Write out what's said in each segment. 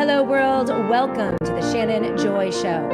Hello, world. Welcome to the Shannon Joy Show.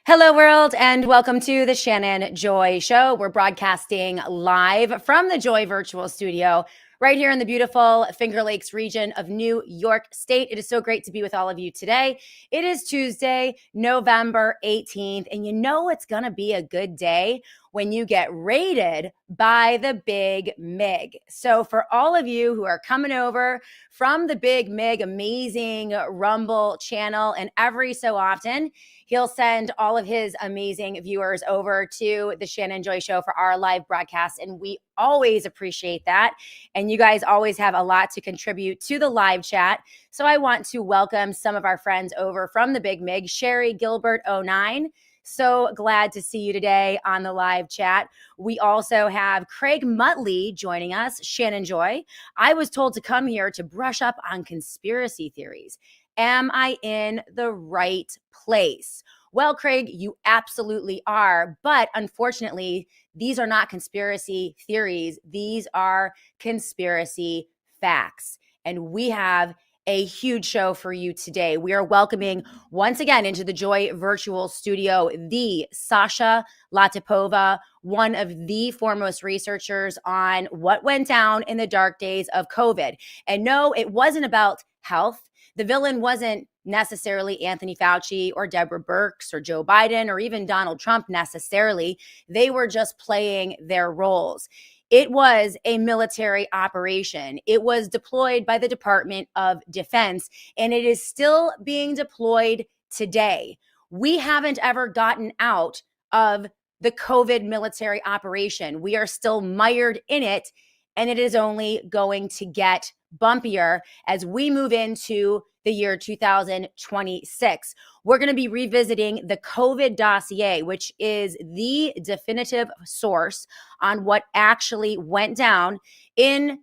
Hello, world, and welcome to the Shannon Joy Show. We're broadcasting live from the Joy Virtual Studio right here in the beautiful Finger Lakes region of New York State. It is so great to be with all of you today. It is Tuesday, November 18th, and you know it's going to be a good day when you get rated by the Big Mig. So for all of you who are coming over from the Big Mig amazing Rumble channel, and every so often, he'll send all of his amazing viewers over to the Shannon Joy Show for our live broadcast, and we always appreciate that. And you guys always have a lot to contribute to the live chat. So I want to welcome some of our friends over from the Big Mig, Sherry Gilbert 09. So glad to see you today on the live chat. We also have Craig Muttley joining us, Shannon Joy. I was told to come here to brush up on conspiracy theories. Am I in the right place? Well, Craig, you absolutely are. But unfortunately, these are not conspiracy theories. These are conspiracy facts. And we have a huge show for you today. We are welcoming once again into the Joy Virtual Studio, the Sasha Latypova, one of the foremost researchers on what went down in the dark days of COVID. And no, it wasn't about health. The villain wasn't necessarily Anthony Fauci or Deborah Birx or Joe Biden or even Donald Trump necessarily. They were just playing their roles. It was a military operation. It was deployed by the Department of Defense, and it is still being deployed today. We haven't ever gotten out of the COVID military operation. We are still mired in it, and it is only going to get bumpier as we move into the year 2026. We're going to be revisiting the COVID Dossier, which is the definitive source on what actually went down in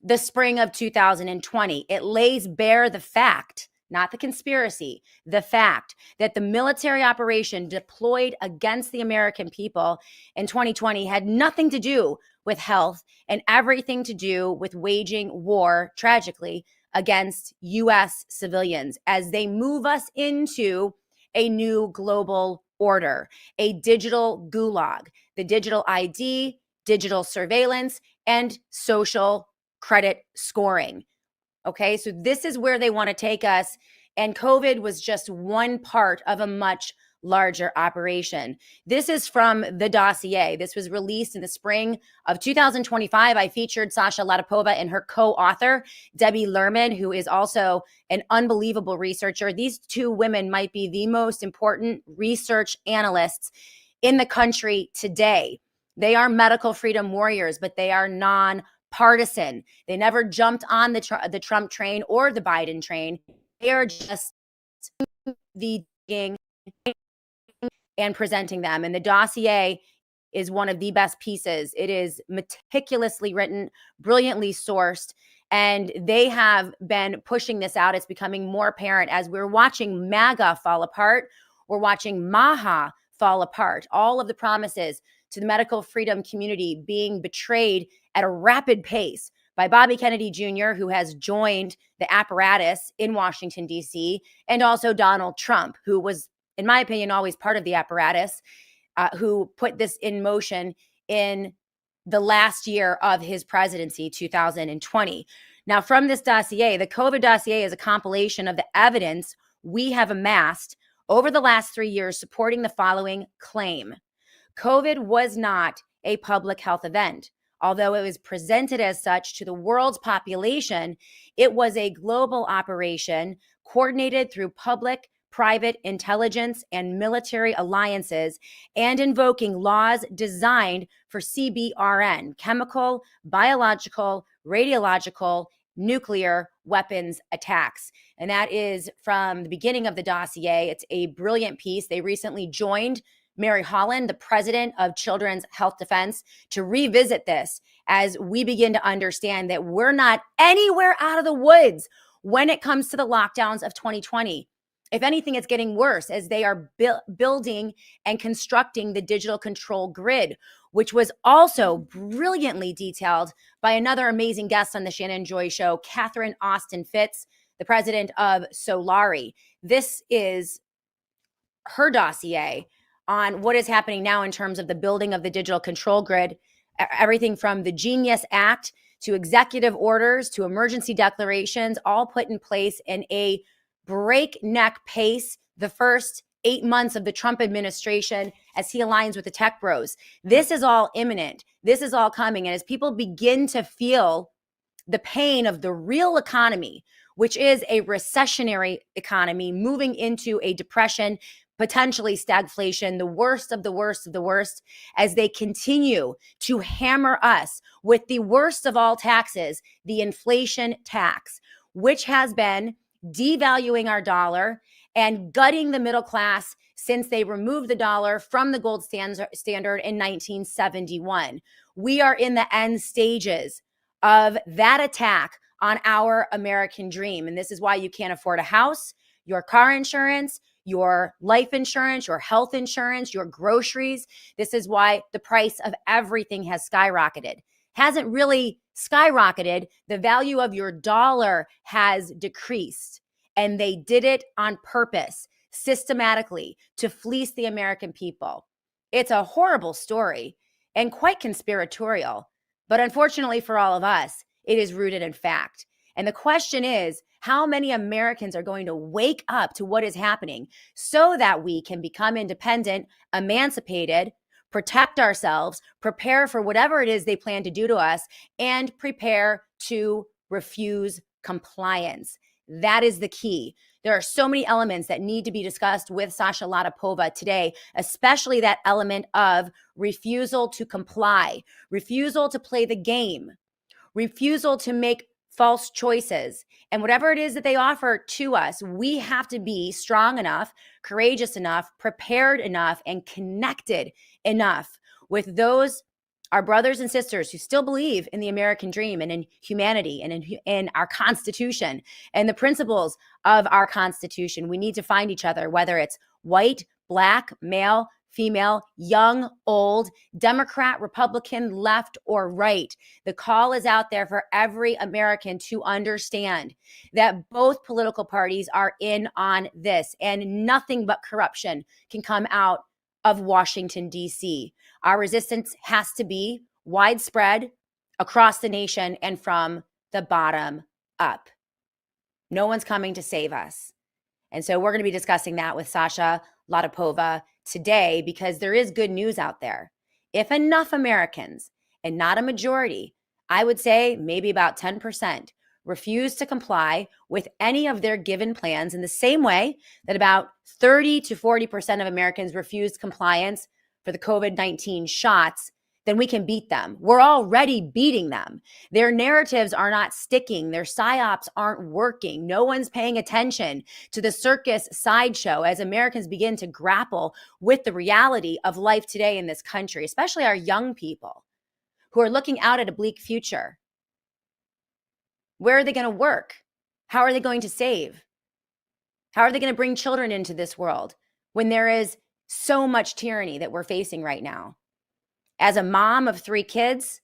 the spring of 2020. It lays bare the fact, not the conspiracy, the fact that the military operation deployed against the American people in 2020 had nothing to do with health and everything to do with waging war, tragically, against U.S. civilians as they move us into a new global order, a digital gulag, the digital ID, digital surveillance, and social credit scoring. Okay, so this is where they want to take us. And COVID was just one part of a much larger operation. This is from the dossier. This was released in the spring of 2025. I featured Sasha Latypova and her co-author, Debbie Lerman, who is also an unbelievable researcher. These two women might be the most important research analysts in the country today. They are medical freedom warriors, but they are non-partisan. They never jumped on the Trump train or the Biden train. They are just the and presenting them. And the dossier is one of the best pieces. It is meticulously written, brilliantly sourced, and they have been pushing this out. It's becoming more apparent as we're watching MAGA fall apart. We're watching MAHA fall apart. All of the promises to the medical freedom community being betrayed at a rapid pace by Bobby Kennedy Jr., who has joined the apparatus in Washington, D.C., and also Donald Trump, who was, in my opinion, always part of the apparatus, who put this in motion in the last year of his presidency, 2020. Now, from this dossier, the COVID dossier is a compilation of the evidence we have amassed over the last 3 years supporting the following claim. COVID was not a public health event. Although it was presented as such to the world's population, it was a global operation coordinated through public, private intelligence and military alliances and invoking laws designed for CBRN, chemical, biological, radiological, nuclear weapons attacks. And that is from the beginning of the dossier. It's a brilliant piece. They recently joined Mary Holland, the president of Children's Health Defense, to revisit this as we begin to understand that we're not anywhere out of the woods when it comes to the lockdowns of 2020. If anything, it's getting worse as they are building and constructing the digital control grid, which was also brilliantly detailed by another amazing guest on the Shannon Joy Show, Catherine Austin Fitz, the president of Solari. This is her dossier on what is happening now in terms of the building of the digital control grid, everything from the Genius Act to executive orders to emergency declarations, all put in place in a breakneck pace the first 8 months of the Trump administration as he aligns with the tech bros. This is all imminent. This is all coming. And as people begin to feel the pain of the real economy, which is a recessionary economy moving into a depression, potentially stagflation, the worst of the worst of the worst, as they continue to hammer us with the worst of all taxes, the inflation tax, which has been devaluing our dollar and gutting the middle class since they removed the dollar from the gold standard in 1971. We are in the end stages of that attack on our American dream. And this is why you can't afford a house, your car insurance, your life insurance, your health insurance, your groceries. This is why the price of everything has skyrocketed. Hasn't really skyrocketed. The value of your dollar has decreased. And they did it on purpose, systematically, to fleece the American people. It's a horrible story and quite conspiratorial. But unfortunately for all of us, it is rooted in fact. And the question is, how many Americans are going to wake up to what is happening so that we can become independent, emancipated, protect ourselves, prepare for whatever it is they plan to do to us, and prepare to refuse compliance? That is the key. There are so many elements that need to be discussed with Sasha Latypova today, especially that element of refusal to comply, refusal to play the game, refusal to make false choices. And whatever it is that they offer to us, we have to be strong enough, courageous enough, prepared enough, and connected enough with those, our brothers and sisters who still believe in the American dream and in humanity and in our Constitution and the principles of our Constitution. We need to find each other, whether it's white, black, male, female, young, old, Democrat, Republican, left, or right. The call is out there for every American to understand that both political parties are in on this, and nothing but corruption can come out of Washington, D.C. Our resistance has to be widespread across the nation and from the bottom up. No one's coming to save us. And so we're going to be discussing that with Sasha Latypova today, because there is good news out there. If enough Americans, and not a majority, I would say maybe about 10%, refuse to comply with any of their given plans in the same way that about 30 to 40% of Americans refused compliance for the COVID-19 shots, then we can beat them. We're already beating them. Their narratives are not sticking. Their psyops aren't working. No one's paying attention to the circus sideshow as Americans begin to grapple with the reality of life today in this country, especially our young people who are looking out at a bleak future. Where are they going to work? How are they going to save? How are they going to bring children into this world when there is so much tyranny that we're facing right now? As a mom of 3 kids,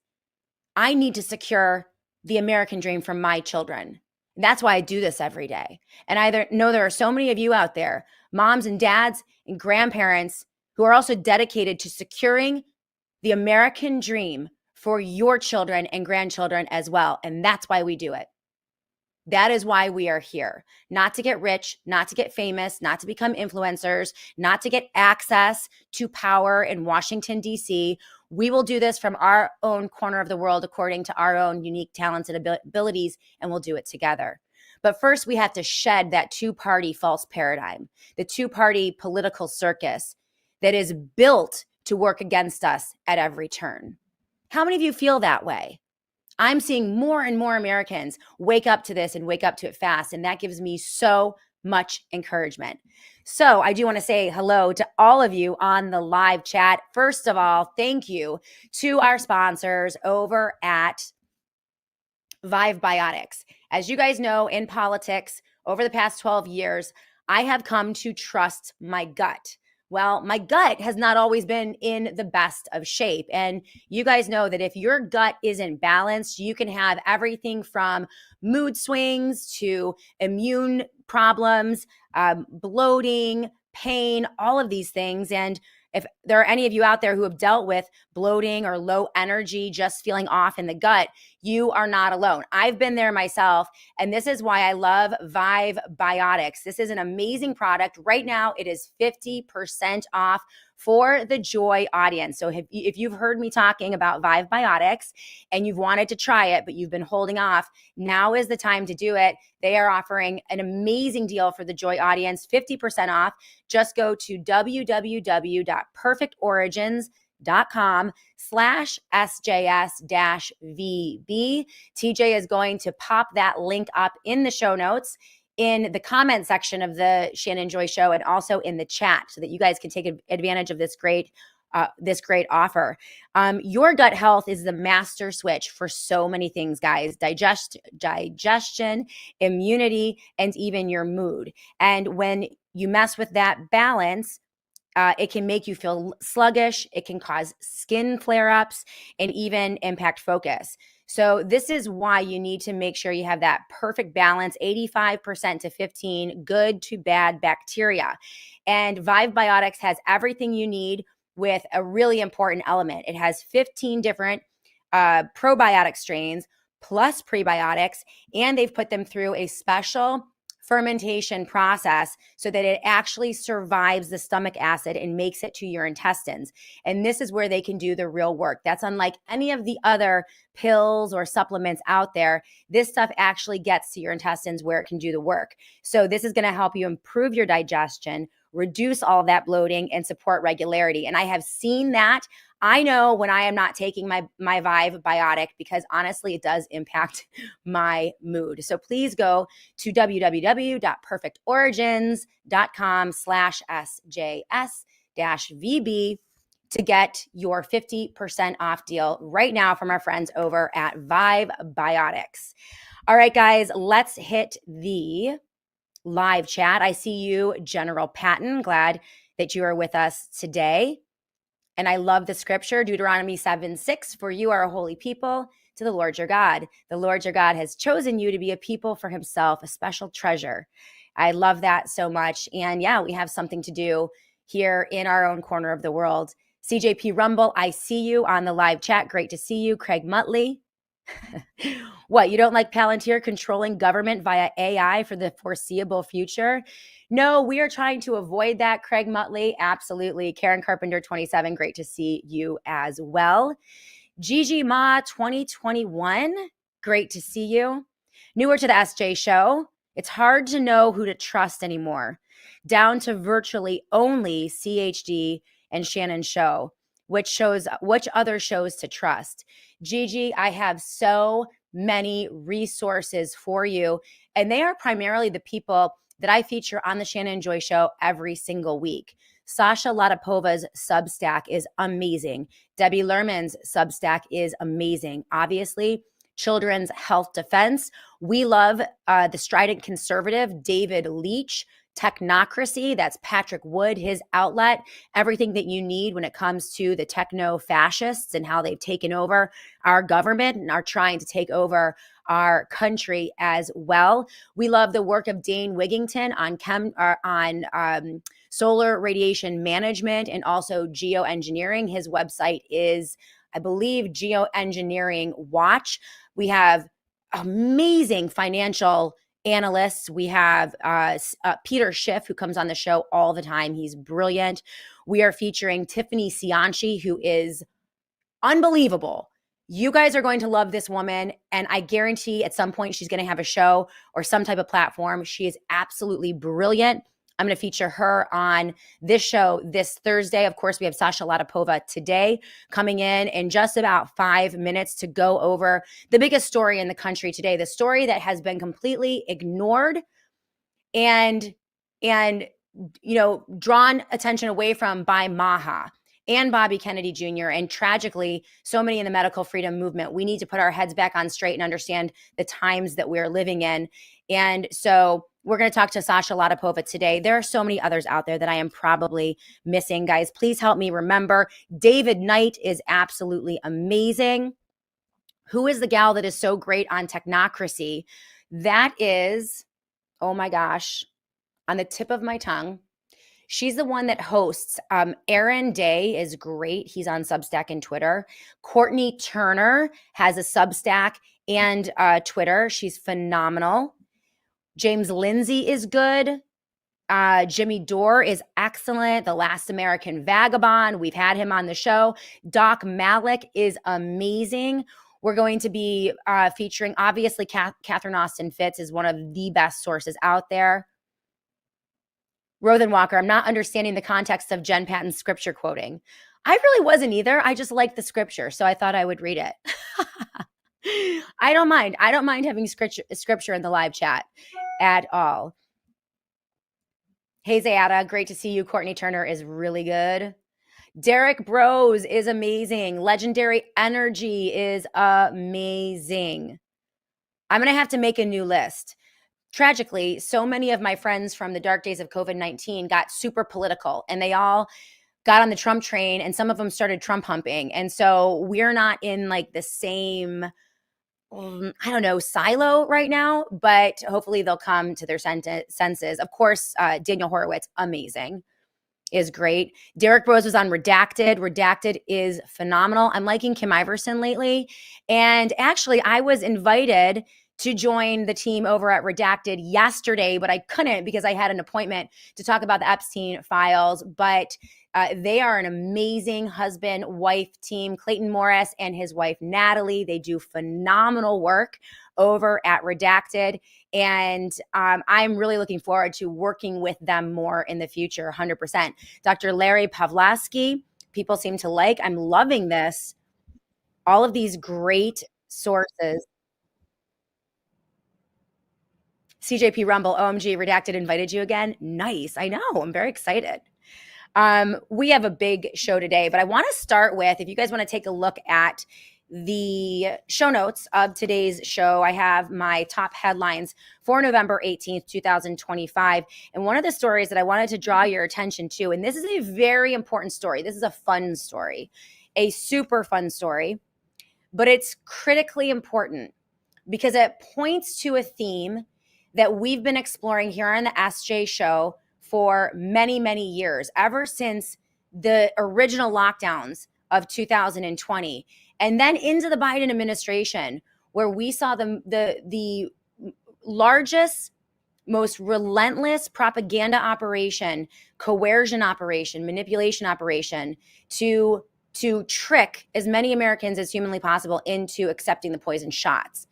I need to secure the American dream for my children. That's why I do this every day. And I know there are so many of you out there, moms and dads and grandparents, who are also dedicated to securing the American dream for your children and grandchildren as well. And that's why we do it. That is why we are here. Not to get rich, not to get famous, not to become influencers, not to get access to power in Washington, D.C. We will do this from our own corner of the world according to our own unique talents and abilities, and we'll do it together. But first, we have to shed that two-party false paradigm, the two-party political circus that is built to work against us at every turn. How many of you feel that way? I'm seeing more and more Americans wake up to this and wake up to it fast. And that gives me so much encouragement. So I do want to say hello to all of you on the live chat. First of all, thank you to our sponsors over at Vive Biotics. As you guys know, in politics, over the past 12 years, I have come to trust my gut. Well, my gut has not always been in the best of shape. And you guys know that if your gut isn't balanced, you can have everything from mood swings to immune problems, bloating, pain, all of these things. And if there are any of you out there who have dealt with bloating or low energy, just feeling off in the gut, you are not alone. I've been there myself, and this is why I love Vive Biotics. This is an amazing product. Right now, it is 50% off for the Joy audience. So if you've heard me talking about Vive Biotics and you've wanted to try it, but you've been holding off, now is the time to do it. They are offering an amazing deal for the Joy audience, 50% off. Just go to www.perfectorigins.com/SJS-VB. TJ is going to pop that link up in the show notes, in the comment section of the Shannon Joy Show, and also in the chat, so that you guys can take advantage of this great offer. Your gut health is the master switch for so many things, guys. Digestion, immunity, and even your mood. And when you mess with that balance, it can make you feel sluggish. It can cause skin flare-ups and even impact focus. So this is why you need to make sure you have that perfect balance, 85% to 15 good to bad bacteria. And Vive Biotics has everything you need with a really important element. It has 15 different probiotic strains plus prebiotics, and they've put them through a special fermentation process so that it actually survives the stomach acid and makes it to your intestines. And this is where they can do the real work. That's unlike any of the other pills or supplements out there. This stuff actually gets to your intestines where it can do the work. So this is going to help you improve your digestion, reduce all that bloating, and support regularity. And I have seen that. I know when I am not taking my Vive Biotic, because honestly, it does impact my mood. So please go to www.perfectorigins.com/SJS-VB to get your 50% off deal right now from our friends over at Vive Biotics. All right, guys, let's hit the live chat. I see you, General Patton. Glad that you are with us today. And I love the scripture, Deuteronomy 7:6, for you are a holy people to the Lord your God. The Lord your God has chosen you to be a people for himself, a special treasure. I love that so much. And yeah, we have something to do here in our own corner of the world. CJP Rumble, I see you on the live chat. Great to see you. Craig Muttley. What, you don't like Palantir controlling government via AI for the foreseeable future? No, we are trying to avoid that, Craig Muttley. Absolutely. Karen Carpenter, 27. Great to see you as well. Gigi Ma, 2021. Great to see you. Newer to the SJ Show. It's hard to know who to trust anymore. Down to virtually only CHD and Shannon Show. Which other shows to trust? Gigi, I have so many resources for you, and they are primarily the people that I feature on the Shannon Joy Show every single week. Sasha Latypova's Substack is amazing. Debbie Lerman's Substack is amazing. Obviously, Children's Health Defense. We love the strident conservative, David Leach. Technocracy, that's Patrick Wood, his outlet, everything that you need when it comes to the techno-fascists and how they've taken over our government and are trying to take over our country as well. We love the work of Dane Wigington on solar radiation management and also geoengineering. His website is, I believe, Geoengineering Watch. We have amazing financial analysts. We have Peter Schiff, who comes on the show all the time. He's brilliant. We are featuring Tiffany Cianci, who is unbelievable. You guys are going to love this woman, and I guarantee at some point she's going to have a show or some type of platform. She is absolutely brilliant. I'm going to feature her on this show this Thursday. Of course, we have Sasha Latypova today coming in just about 5 minutes to go over the biggest story in the country today, the story that has been completely ignored and and drawn attention away from by Maha and Bobby Kennedy Jr. and tragically so many in the medical freedom movement. We need to put our heads back on straight and understand the times that we're living in. And so we're going to talk to Sasha Latypova today. There are so many others out there that I am probably missing. Guys, please help me remember. David Knight is absolutely amazing. Who is the gal that is so great on technocracy? That is, oh my gosh, on the tip of my tongue. She's the one that hosts. Aaron Day is great. He's on Substack and Twitter. Courtney Turner has a Substack and Twitter. She's phenomenal. James Lindsay is good. Jimmy Dore is excellent. The Last American Vagabond. We've had him on the show. Doc Malik is amazing. We're going to be featuring, obviously, Catherine Austin Fitts is one of the best sources out there. Rothen Walker, I'm not understanding the context of Jen Patton's scripture quoting. I really wasn't either. I just liked the scripture, so I thought I would read it. I don't mind. I don't mind having scripture in the live chat at all. Hey, Zayada, great to see you. Courtney Turner is really good. Derek Bros is amazing. Legendary Energy is amazing. I'm going to have to make a new list. Tragically, so many of my friends from the dark days of COVID-19 got super political and they all got on the Trump train and some of them started Trump humping. And so we're not in like the same, silo right now, but hopefully they'll come to their senses. Of course, Daniel Horowitz, amazing, is great. Derek Bros was on Redacted. Redacted is phenomenal. I'm liking Kim Iverson lately. And actually, I was invited to join the team over at Redacted yesterday, but I couldn't because I had an appointment to talk about the Epstein files. But they are an amazing husband-wife team. Clayton Morris and his wife, Natalie, they do phenomenal work over at Redacted. And I'm really looking forward to working with them more in the future, 100%. Dr. Larry Pavlovsky, people seem to like. I'm loving this. All of these great sources. CJP Rumble, OMG, Redacted invited you again. Nice. I know. I'm very excited. We have a big show today, but I want to start with, if you guys want to take a look at the show notes of today's show, I have my top headlines for November 18th, 2025. And one of the stories that I wanted to draw your attention to, and this is a very important story. This is a fun story, a super fun story, but it's critically important because it points to a theme that we've been exploring here on the SJ show for many, many years, ever since the original lockdowns of 2020, and then into the Biden administration, where we saw the largest, most relentless propaganda operation, coercion operation, manipulation operation to trick as many Americans as humanly possible into accepting the poison shots.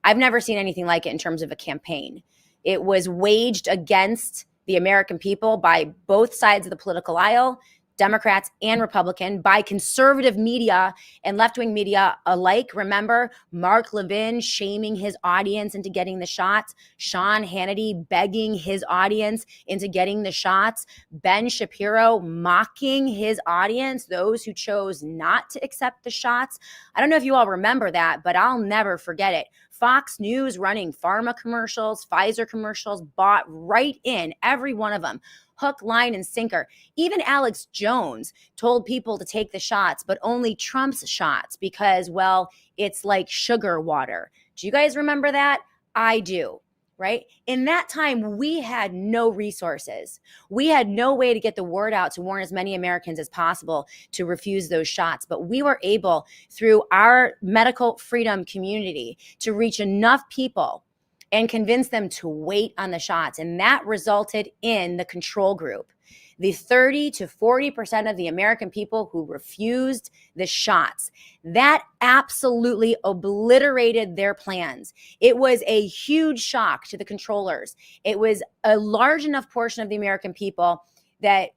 I've never seen anything like it in terms of a campaign. It was waged against the American people by both sides of the political aisle, Democrats and Republican, by conservative media and left-wing media alike. Remember Mark Levin shaming his audience into getting the shots, Sean Hannity begging his audience into getting the shots, Ben Shapiro mocking his audience, those who chose not to accept the shots. I don't know if you all remember that, but I'll never forget it. Fox News running pharma commercials, Pfizer commercials, bought right in, every one of them, hook, line, and sinker. Even Alex Jones told people to take the shots, but only Trump's shots because, well, it's like sugar water. Do you guys remember that? I do, right? In that time, we had no resources. We had no way to get the word out to warn as many Americans as possible to refuse those shots. But we were able, through our medical freedom community, to reach enough people and convince them to wait on the shots. And that resulted in the control group, the 30 to 40% of the American people who refused the shots. That absolutely obliterated their plans. It was a huge shock to the controllers. It was a large enough portion of the American people that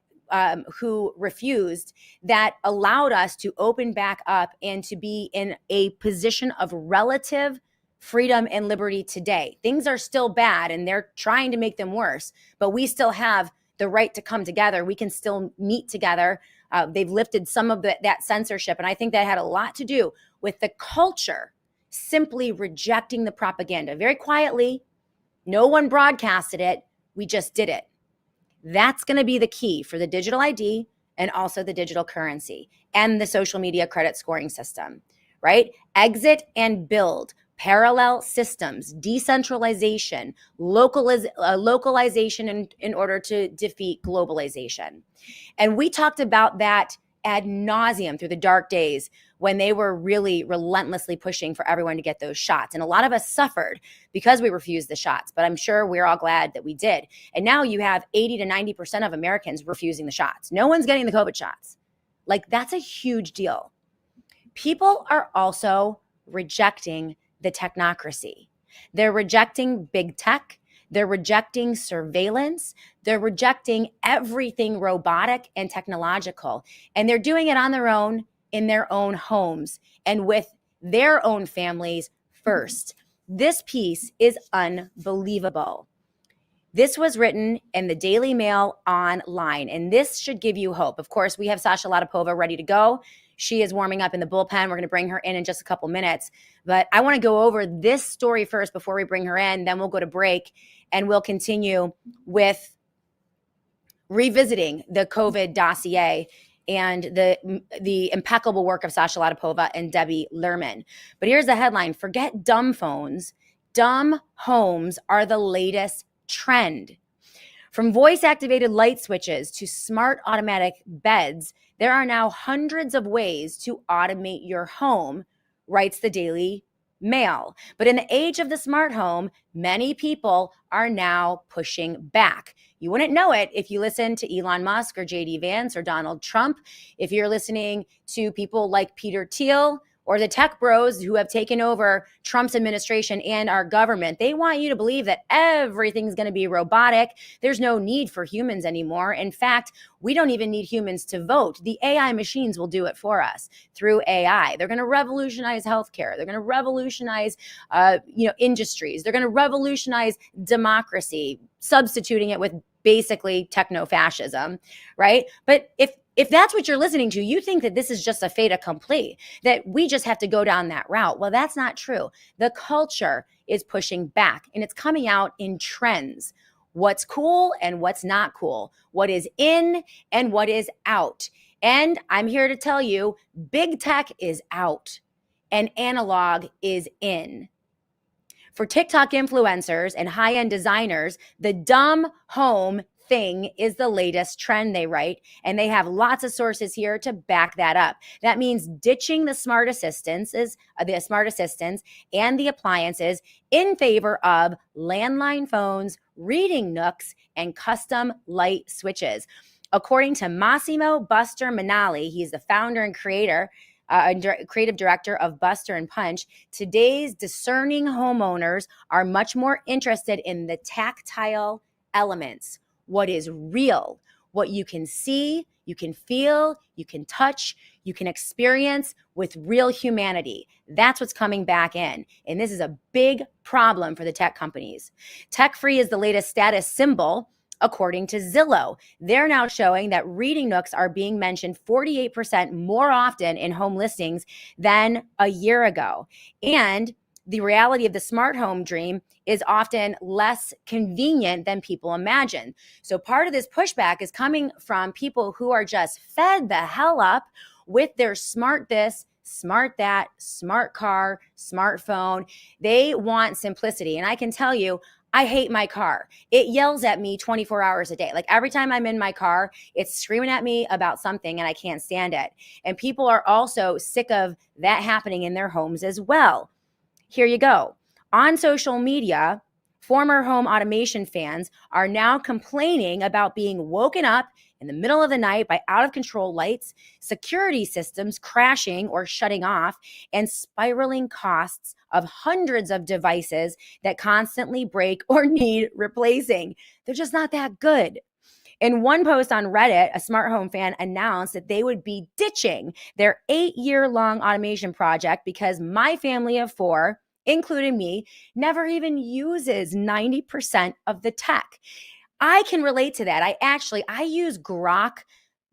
who refused that allowed us to open back up and to be in a position of relative freedom and liberty today. Things are still bad and they're trying to make them worse, but we still have the right to come together. We can still meet together. They've lifted some of that censorship. And I think that had a lot to do with the culture simply rejecting the propaganda very quietly. No one broadcasted it. We just did it. That's going to be the key for the digital ID and also the digital currency and the social media credit scoring system, right? Exit and build parallel systems, decentralization, localization in order to defeat globalization. And we talked about that ad nauseum through the dark days when they were really relentlessly pushing for everyone to get those shots. And a lot of us suffered because we refused the shots, but I'm sure we're all glad that we did. And now you have 80 to 90% of Americans refusing the shots. No one's getting the COVID shots. Like, that's a huge deal. People are also rejecting the technocracy. They're rejecting big tech. They're rejecting surveillance. They're rejecting everything robotic and technological. And they're doing it on their own, in their own homes, and with their own families first. This piece is unbelievable. This was written in the Daily Mail online, and this should give you hope. Of course, we have Sasha Latypova ready to go. She is warming up in the bullpen. We're going to bring her in just a couple minutes. But I want to go over this story first before we bring her in. Then we'll go to break, and we'll continue with revisiting the COVID dossier and the impeccable work of Sasha Latypova and Debbie Lerman. But here's the headline: forget dumb phones. Dumb homes are the latest trend. From voice-activated light switches to smart automatic beds, there are now hundreds of ways to automate your home, writes the Daily Mail. But in the age of the smart home, many people are now pushing back. You wouldn't know it if you listen to Elon Musk or JD Vance or Donald Trump. If you're listening to people like Peter Thiel or the tech bros who have taken over Trump's administration and our government, they want you to believe that everything's going to be robotic. There's no need for humans anymore. In fact, we don't even need humans to vote. The AI machines will do it for us through AI. They're going to revolutionize healthcare. They're going to revolutionize, industries. They're going to revolutionize democracy, substituting it with basically techno-fascism, right? But if that's what you're listening to, you think that this is just a fait accompli, that we just have to go down that route. Well, that's not true. The culture is pushing back, and it's coming out in trends. What's cool and what's not cool. What is in and what is out. And I'm here to tell you, big tech is out and analog is in. For TikTok influencers and high-end designers, the dumb home thing is the latest trend, they write, and they have lots of sources here to back that up. That means ditching the smart assistants and the appliances in favor of landline phones, reading nooks, and custom light switches. According to Massimo Buster Manali, he's the founder and creative director of Buster and Punch, today's discerning homeowners are much more interested in the tactile elements, what is real, what you can see, you can feel, you can touch, you can experience with real humanity. That's what's coming back in. And this is a big problem for the tech companies. Tech-free is the latest status symbol. According to Zillow, they're now showing that reading nooks are being mentioned 48% more often in home listings than a year ago. And the reality of the smart home dream is often less convenient than people imagine. So part of this pushback is coming from people who are just fed the hell up with their smart this, smart that, smart car, smartphone. They want simplicity. And I can tell you, I hate my car. It yells at me 24 hours a day. Like every time I'm in my car, it's screaming at me about something and I can't stand it. And people are also sick of that happening in their homes as well. Here you go. On social media, former home automation fans are now complaining about being woken up in the middle of the night by out-of-control lights, security systems crashing or shutting off, and spiraling costs of hundreds of devices that constantly break or need replacing. They're just not that good. In one post on Reddit, a smart home fan announced that they would be ditching their 8-year-long automation project because my family of 4 including me, never even uses 90% of the tech. I can relate to that. I use Grok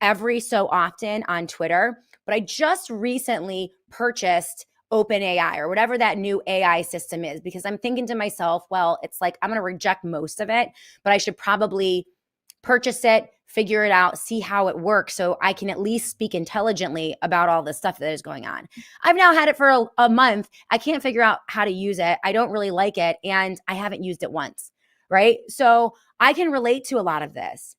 every so often on Twitter, but I just recently purchased OpenAI or whatever that new AI system is, because I'm thinking to myself, well, it's like I'm going to reject most of it, but I should probably purchase it, figure it out, see how it works so I can at least speak intelligently about all the stuff that is going on. I've now had it for a month. I can't figure out how to use it. I don't really like it, and I haven't used it once, right? So I can relate to a lot of this.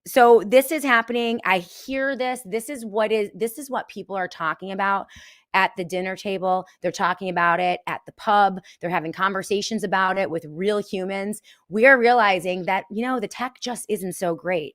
So this is happening. I hear this. This is what people are talking about at the dinner table. They're talking about it at the pub. They're having conversations about it with real humans. We are realizing that, the tech just isn't so great.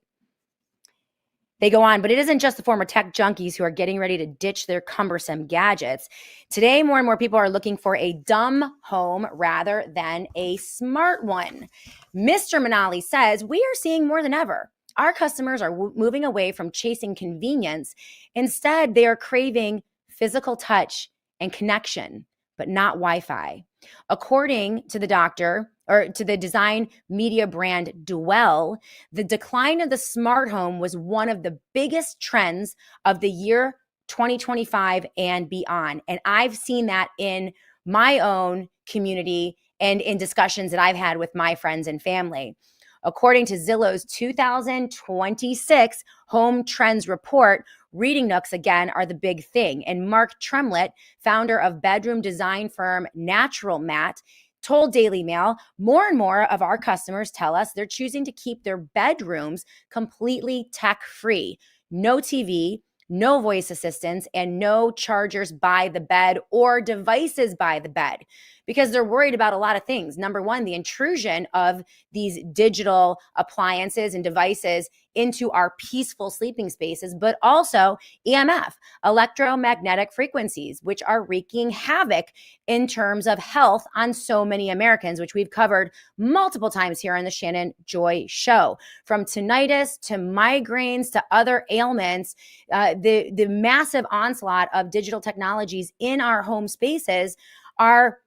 They go on, but it isn't just the former tech junkies who are getting ready to ditch their cumbersome gadgets. Today, more and more people are looking for a dumb home rather than a smart one. Mr. Manali says, we are seeing more than ever. Our customers are moving away from chasing convenience. Instead, they are craving physical touch and connection, but not Wi-Fi. According to the design media brand Dwell, the decline of the smart home was one of the biggest trends of the year 2025 and beyond. And I've seen that in my own community and in discussions that I've had with my friends and family. According to Zillow's 2026 Home Trends Report, reading nooks again are the big thing. And Mark Tremlett, founder of bedroom design firm Natural Mat, told Daily Mail, more and more of our customers tell us they're choosing to keep their bedrooms completely tech-free. No TV, no voice assistants, and no chargers by the bed or devices by the bed, because they're worried about a lot of things. Number one, the intrusion of these digital appliances and devices into our peaceful sleeping spaces, but also EMF, electromagnetic frequencies, which are wreaking havoc in terms of health on so many Americans, which we've covered multiple times here on the Shannon Joy Show. From tinnitus to migraines to other ailments, the massive onslaught of digital technologies in our home spaces are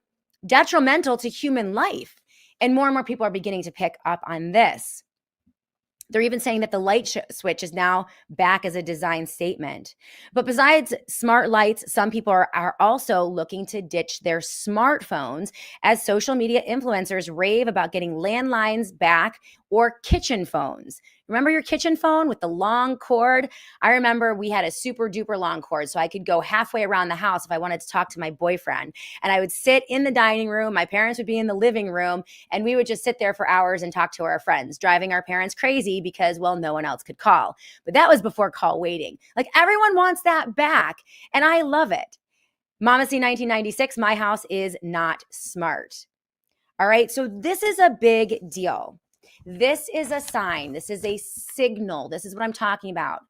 detrimental to human life. And more people are beginning to pick up on this. They're even saying that the light switch is now back as a design statement. But besides smart lights, some people are also looking to ditch their smartphones as social media influencers rave about getting landlines back or kitchen phones. Remember your kitchen phone with the long cord? I remember we had a super duper long cord, so I could go halfway around the house if I wanted to talk to my boyfriend. And I would sit in the dining room, my parents would be in the living room, and we would just sit there for hours and talk to our friends, driving our parents crazy because, well, no one else could call. But that was before call waiting. Like, everyone wants that back, and I love it. Mama C 1996, my house is not smart. All right, so this is a big deal. This is a sign. This is a signal. This is what I'm talking about.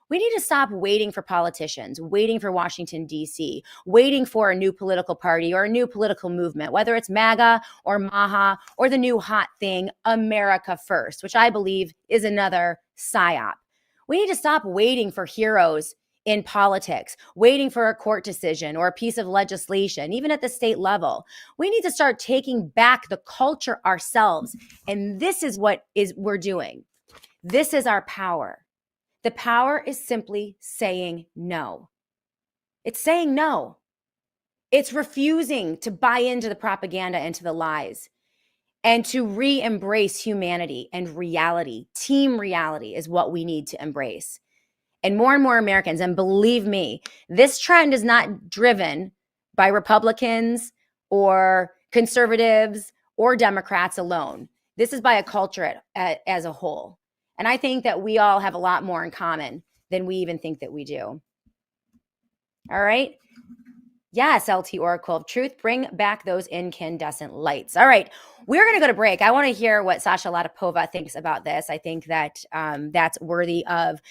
We need to stop waiting for politicians, waiting for Washington, D.C., waiting for a new political party or a new political movement, whether it's MAGA or MAHA or the new hot thing, America First, which I believe is another psyop. We need to stop waiting for heroes in politics, waiting for a court decision or a piece of legislation, even at the state level. We need to start taking back the culture ourselves. And this is what we're doing. This is our power. The power is simply saying no. It's saying no. It's refusing to buy into the propaganda and to the lies, and to re-embrace humanity and reality. Team reality is what we need to embrace. And more Americans, and believe me, this trend is not driven by Republicans or conservatives or Democrats alone. This is by a culture as a whole. And I think that we all have a lot more in common than we even think that we do. All right. Yes, LT Oracle of Truth, bring back those incandescent lights. All right, we're going to go to break. I want to hear what Sasha Latypova thinks about this. I think that that's worthy of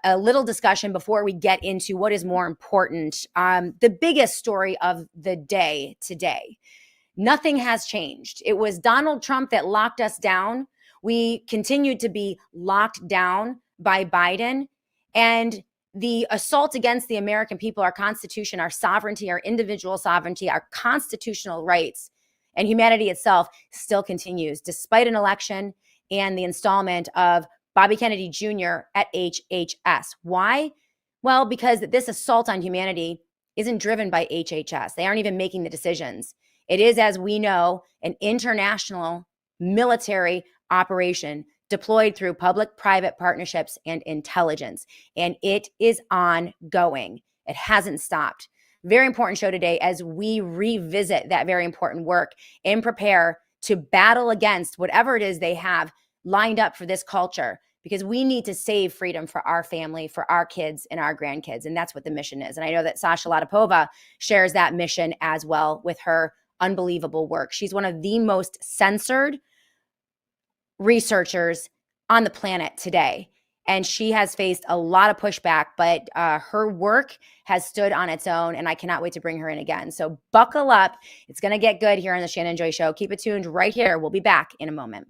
a little discussion before we get into what is more important. The biggest story of the day today. Nothing has changed. It was Donald Trump that locked us down. We continued to be locked down by Biden. And the assault against the American people, our Constitution, our sovereignty, our individual sovereignty, our constitutional rights, and humanity itself still continues despite an election and the installment of Bobby Kennedy Jr. at HHS. Why? Well, because this assault on humanity isn't driven by HHS. They aren't even making the decisions. It is, as we know, an international military operation deployed through public-private partnerships and intelligence. And it is ongoing. It hasn't stopped. Very important show today as we revisit that very important work and prepare to battle against whatever it is they have lined up for this culture, because we need to save freedom for our family, for our kids and our grandkids. And that's what the mission is. And I know that Sasha Latypova shares that mission as well with her unbelievable work. She's one of the most censored researchers on the planet today. And she has faced a lot of pushback, but her work has stood on its own, and I cannot wait to bring her in again. So buckle up. It's going to get good here on the Shannon Joy Show. Keep it tuned right here. We'll be back in a moment.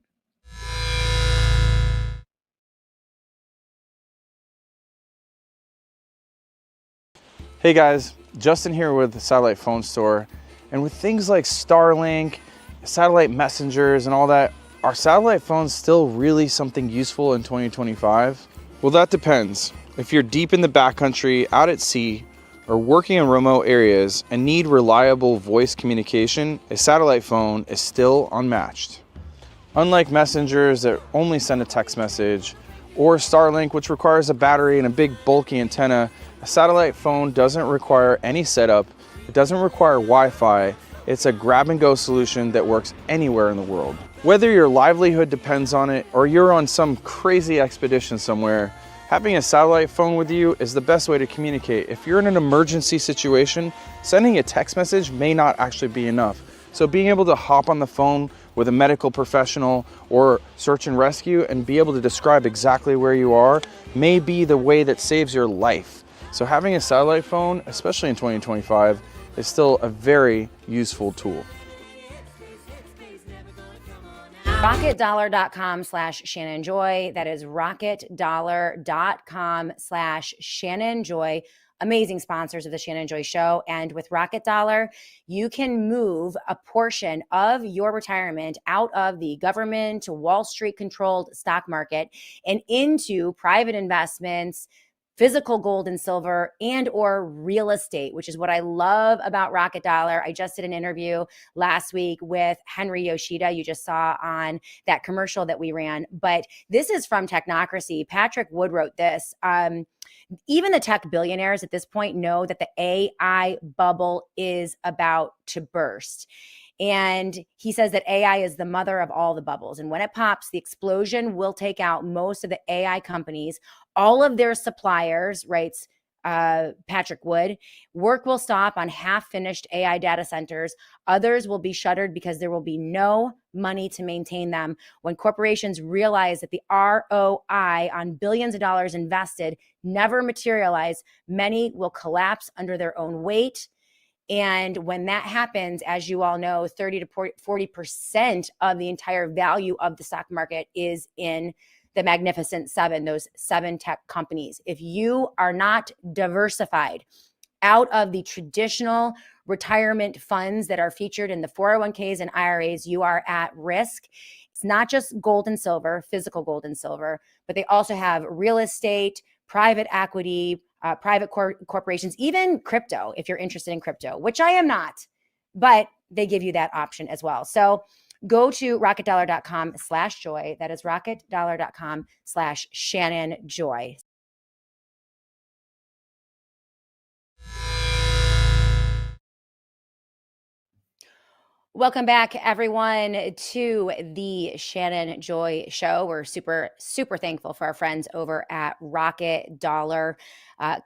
Hey guys, Justin here with the Satellite Phone Store. And with things like Starlink, satellite messengers and all that, are satellite phones still really something useful in 2025? Well, that depends. If you're deep in the backcountry, out at sea, or working in remote areas and need reliable voice communication, a satellite phone is still unmatched. Unlike messengers that only send a text message, or Starlink, which requires a battery and a big bulky antenna, a satellite phone doesn't require any setup, it doesn't require Wi-Fi, it's a grab-and-go solution that works anywhere in the world. Whether your livelihood depends on it or you're on some crazy expedition somewhere, having a satellite phone with you is the best way to communicate. If you're in an emergency situation, sending a text message may not actually be enough. So being able to hop on the phone with a medical professional or search and rescue and be able to describe exactly where you are may be the way that saves your life. So having a satellite phone, especially in 2025, is still a very useful tool. Rocketdollar.com/Shannon Joy. That is rocketdollar.com/Shannon Joy. Amazing sponsors of the Shannon Joy Show. And with Rocket Dollar, you can move a portion of your retirement out of the government to Wall Street controlled stock market and into private investments, physical gold and silver, and or real estate, which is what I love about Rocket Dollar. I just did an interview last week with Henry Yoshida. You just saw on that commercial that we ran, but this is from Technocracy. Patrick Wood wrote this. Even the tech billionaires at this point know that the AI bubble is about to burst. And he says that AI is the mother of all the bubbles. And when it pops, the explosion will take out most of the AI companies, all of their suppliers, writes Patrick Wood. Work will stop on half-finished AI data centers. Others will be shuttered because there will be no money to maintain them. When corporations realize that the ROI on billions of dollars invested never materialize, many will collapse under their own weight. And when that happens, as you all know, 30 to 40% of the entire value of the stock market is in the Magnificent Seven, those 7 tech companies. If you are not diversified out of the traditional retirement funds that are featured in the 401ks and IRAs, you are at risk. It's not just gold and silver, physical gold and silver, but they also have real estate, private equity, private corporations, even crypto, if you're interested in crypto, which I am not, but they give you that option as well. So go to rocketdollar.com/joy. That is rocketdollar.com/Shannon Joy. Welcome back, everyone, to the Shannon Joy Show. We're super, super thankful for our friends over at Rocket Dollar.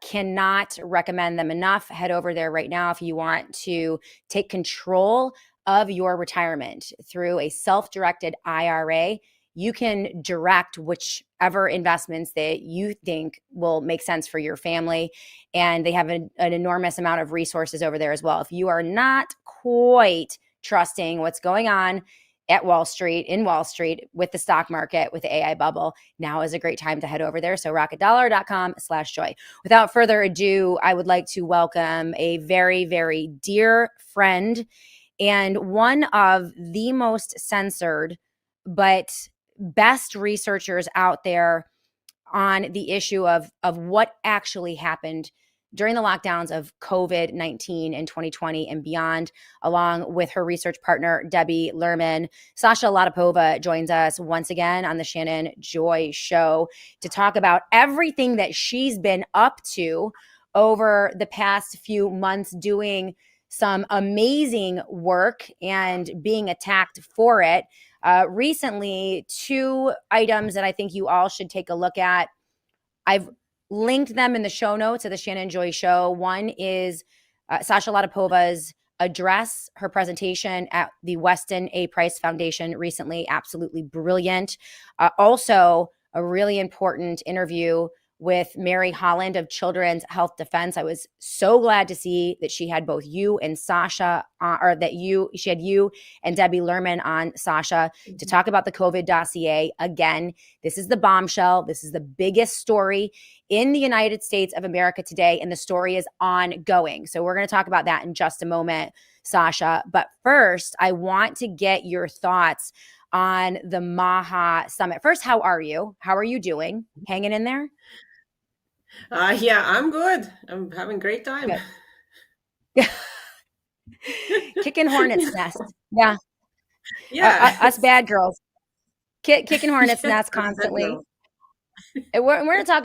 Cannot recommend them enough. Head over there right now if you want to take control of your retirement through a self-directed IRA. You can direct whichever investments that you think will make sense for your family. And they have an enormous amount of resources over there as well. If you are not quite trusting what's going on at Wall Street, in Wall Street, with the stock market, with the AI bubble. Now is a great time to head over there. So rocketdollar.com/joy. Without further ado, I would like to welcome a very, very dear friend and one of the most censored but best researchers out there on the issue of what actually happened during the lockdowns of COVID-19 in 2020 and beyond, along with her research partner, Debbie Lerman. Sasha Latypova joins us once again on the Shannon Joy Show to talk about everything that she's been up to over the past few months, doing some amazing work and being attacked for it. Recently, two items that I think you all should take a look at. I've linked them in the show notes of the Shannon Joy Show. One is Sasha Latypova's address, her presentation at the Weston A. Price Foundation recently. Absolutely brilliant. Also, a really important interview with Mary Holland of Children's Health Defense. I was so glad to see that she had both you and Sasha, or that she had you and Debbie Lerman on, Sasha, to talk about the COVID dossier. Again, this is the bombshell. This is the biggest story in the United States of America today, and the story is ongoing. So we're going to talk about that in just a moment, Sasha. But first, I want to get your thoughts on the MAHA summit. First, how are you? How are you doing? Hanging in there? Yeah, I'm good. I'm having a great time. Kicking hornet's nest. Yeah. Yeah. Us bad girls. Kicking hornet's nest constantly. We're going to talk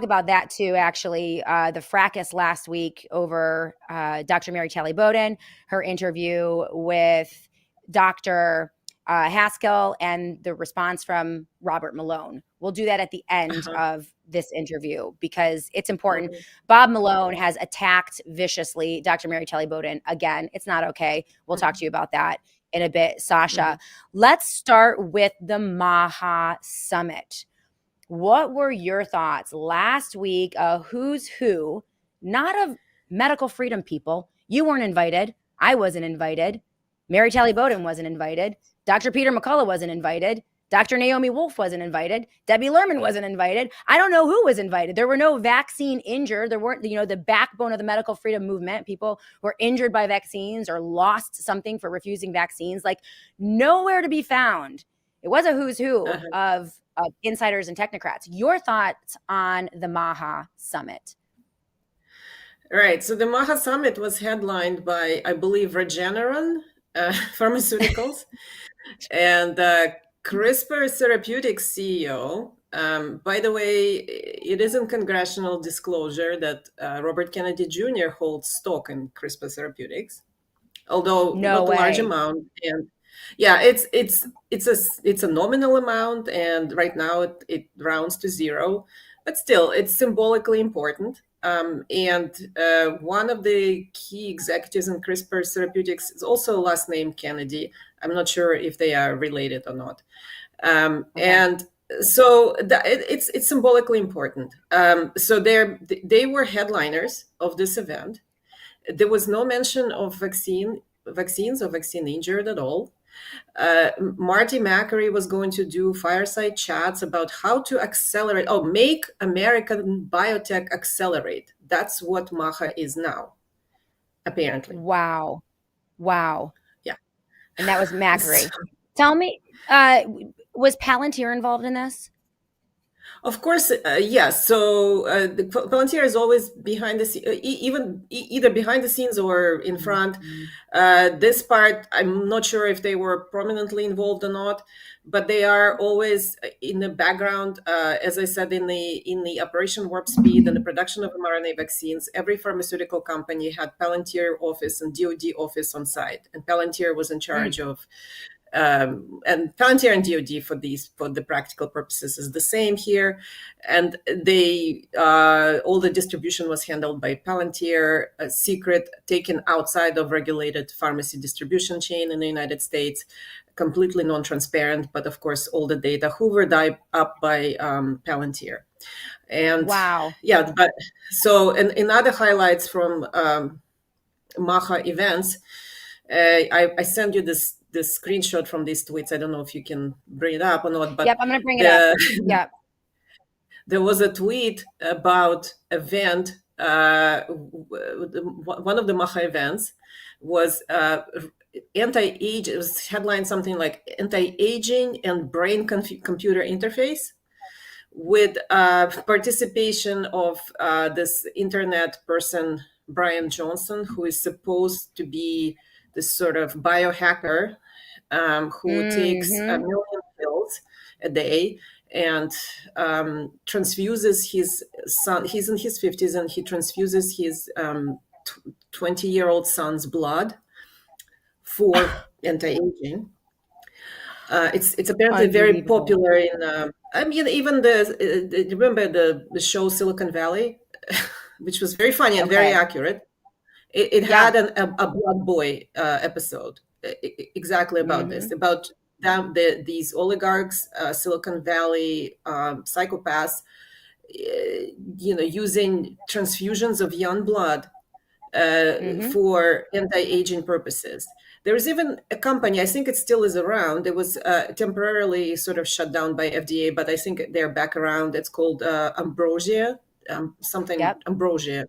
about that too, actually. The fracas last week over Dr. Mary Talley Bowden, her interview with Dr. Haskell, and the response from Robert Malone. We'll do that at the end of this interview because it's important. Bob Malone has attacked viciously Dr. Mary Talley Bowden. Again, it's not okay. We'll talk to you about that in a bit, Sasha. Let's start with the MAHA Summit. What were your thoughts last week? Who's who, not of medical freedom people. You weren't invited. I wasn't invited. Mary Talley Bowden wasn't invited. Dr. Peter McCullough wasn't invited. Dr. Naomi Wolf wasn't invited. Debbie Lerman wasn't invited. I don't know who was invited. There were no vaccine injured. There weren't, the backbone of the medical freedom movement. People were injured by vaccines or lost something for refusing vaccines. Like, nowhere to be found. It was a who's who of insiders and technocrats. Your thoughts on the MAHA Summit? Right. So the MAHA Summit was headlined by, I believe, Regeneron Pharmaceuticals and CRISPR Therapeutics CEO. By the way, it is in congressional disclosure that Robert Kennedy Jr. holds stock in CRISPR Therapeutics, although not a large amount. And yeah, it's a nominal amount, and right now it rounds to zero, but still it's symbolically important. And one of the key executives in CRISPR Therapeutics is also last name Kennedy. I'm not sure if they are related or not. And so it's symbolically important. So they were headliners of this event. There was no mention of vaccines or vaccine injured at all. Marty Macri was going to do fireside chats about how to make American biotech accelerate. That's what MAHA is now, apparently. Wow. Yeah. And that was Macri. Tell me, was Palantir involved in this? Of course, yes. So the Palantir is always behind the scenes, either behind the scenes or in front. This part, I'm not sure if they were prominently involved or not, but they are always in the background. As I said, in the Operation Warp Speed and the production of mRNA vaccines, every pharmaceutical company had Palantir office and DoD office on site, and Palantir was in charge of. And Palantir and DoD for the practical purposes is the same here, and all the distribution was handled by Palantir, a secret, taken outside of regulated pharmacy distribution chain in the United States, completely non-transparent, but of course all the data hoovered up by Palantir. And wow, yeah, but so in other highlights from MAHA events, I send you this this screenshot from these tweets. I don't know if you can bring it up or not, but Yep, I'm going to bring it up. Yep. there was a tweet about event. One of the Maha events was anti-age. It was headline something like anti-aging and brain computer interface, with participation of this internet person, Brian Johnson, who is supposed to be this sort of biohacker who takes a million pills a day and transfuses his son. He's in his 50s, and he transfuses his 20-year-old son's blood for anti-aging. It's apparently very popular in. I mean, even remember the show Silicon Valley, which was very funny and very accurate. It had a Blood Boy episode exactly about this, about these oligarchs, Silicon Valley psychopaths, using transfusions of young blood for anti-aging purposes. There's even a company, I think it still is around. It was temporarily sort of shut down by FDA, but I think they're back around. It's called Ambrosia, Ambrosia.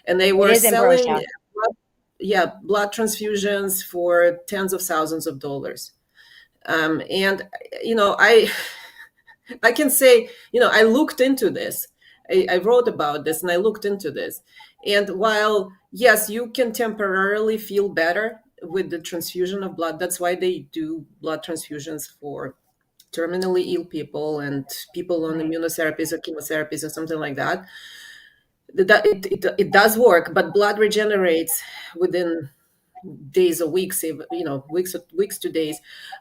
And they were selling blood transfusions for tens of thousands of dollars. And, I can say, I looked into this. I wrote about this and I looked into this. And while, yes, you can temporarily feel better with the transfusion of blood, that's why they do blood transfusions for terminally ill people and people on immunotherapies or chemotherapies or something like that. It does work, but blood regenerates within days or weeks, weeks to days,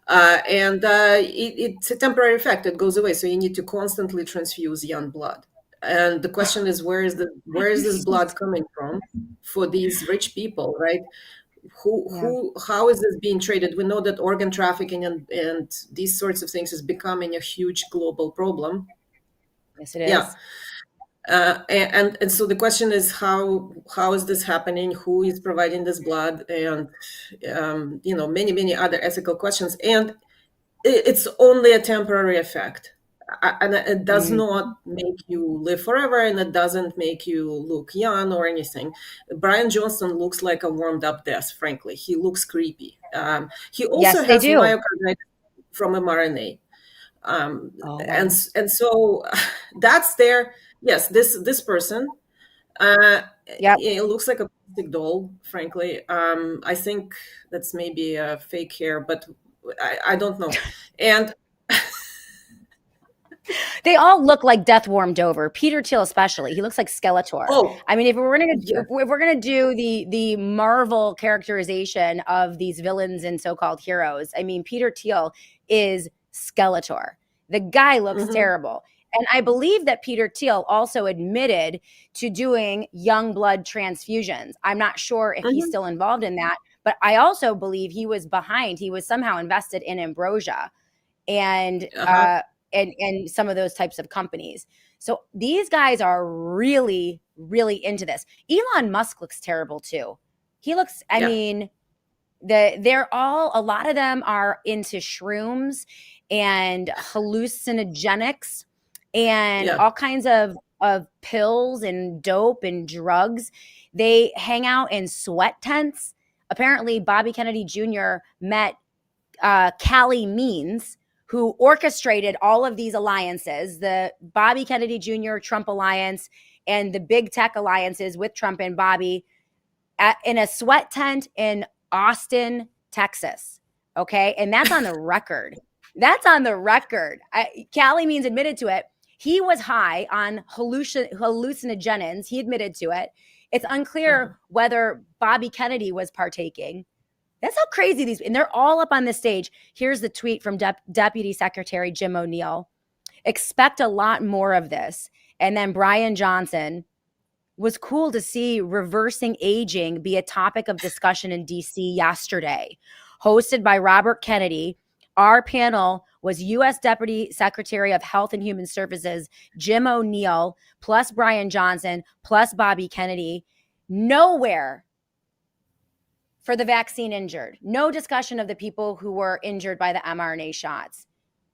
and it's a temporary effect. It goes away, so you need to constantly transfuse young blood. And the question is, where is this blood coming from for these rich people, right? How is this being traded? We know that organ trafficking and these sorts of things is becoming a huge global problem. Yes, it is. And so the question is, how is this happening? Who is providing this blood? And many other ethical questions. And it's only a temporary effect, and it does not make you live forever, and it doesn't make you look young or anything. Brian Johnson looks like a warmed up death. Frankly, he looks creepy. He also has myocarditis from mRNA. And so that's there. Yes, this person, it looks like a plastic doll, frankly. I think that's maybe a fake hair, but I don't know. And they all look like death warmed over. Peter Thiel especially. He looks like Skeletor. I mean, if we're gonna do the Marvel characterization of these villains and so-called heroes, I mean, Peter Thiel is Skeletor. The guy looks terrible. And I believe that Peter Thiel also admitted to doing young blood transfusions. I'm not sure if he's still involved in that, but I also believe he was somehow invested in Ambrosia and some of those types of companies. So these guys are really, really into this. Elon Musk looks terrible too. He looks, I mean, a lot of them are into shrooms and hallucinogenics and all kinds of pills and dope and drugs. They hang out in sweat tents. Apparently, Bobby Kennedy Jr. met Callie Means, who orchestrated all of these alliances, the Bobby Kennedy Jr. Trump alliance and the big tech alliances with Trump and Bobby in a sweat tent in Austin, Texas. Okay. And that's on the record. That's on the record. Callie Means admitted to it. He was high on hallucinogens. He admitted to it. It's unclear whether Bobby Kennedy was partaking. That's how crazy these, and they're all up on the stage. Here's the tweet from Deputy Secretary Jim O'Neill. Expect a lot more of this. And then Brian Johnson, was cool to see reversing aging be a topic of discussion in DC yesterday. Hosted by Robert Kennedy, our panel was U.S. Deputy Secretary of Health and Human Services Jim O'Neill, plus Brian Johnson, plus Bobby Kennedy. Nowhere for the vaccine injured. No discussion of the people who were injured by the mRNA shots.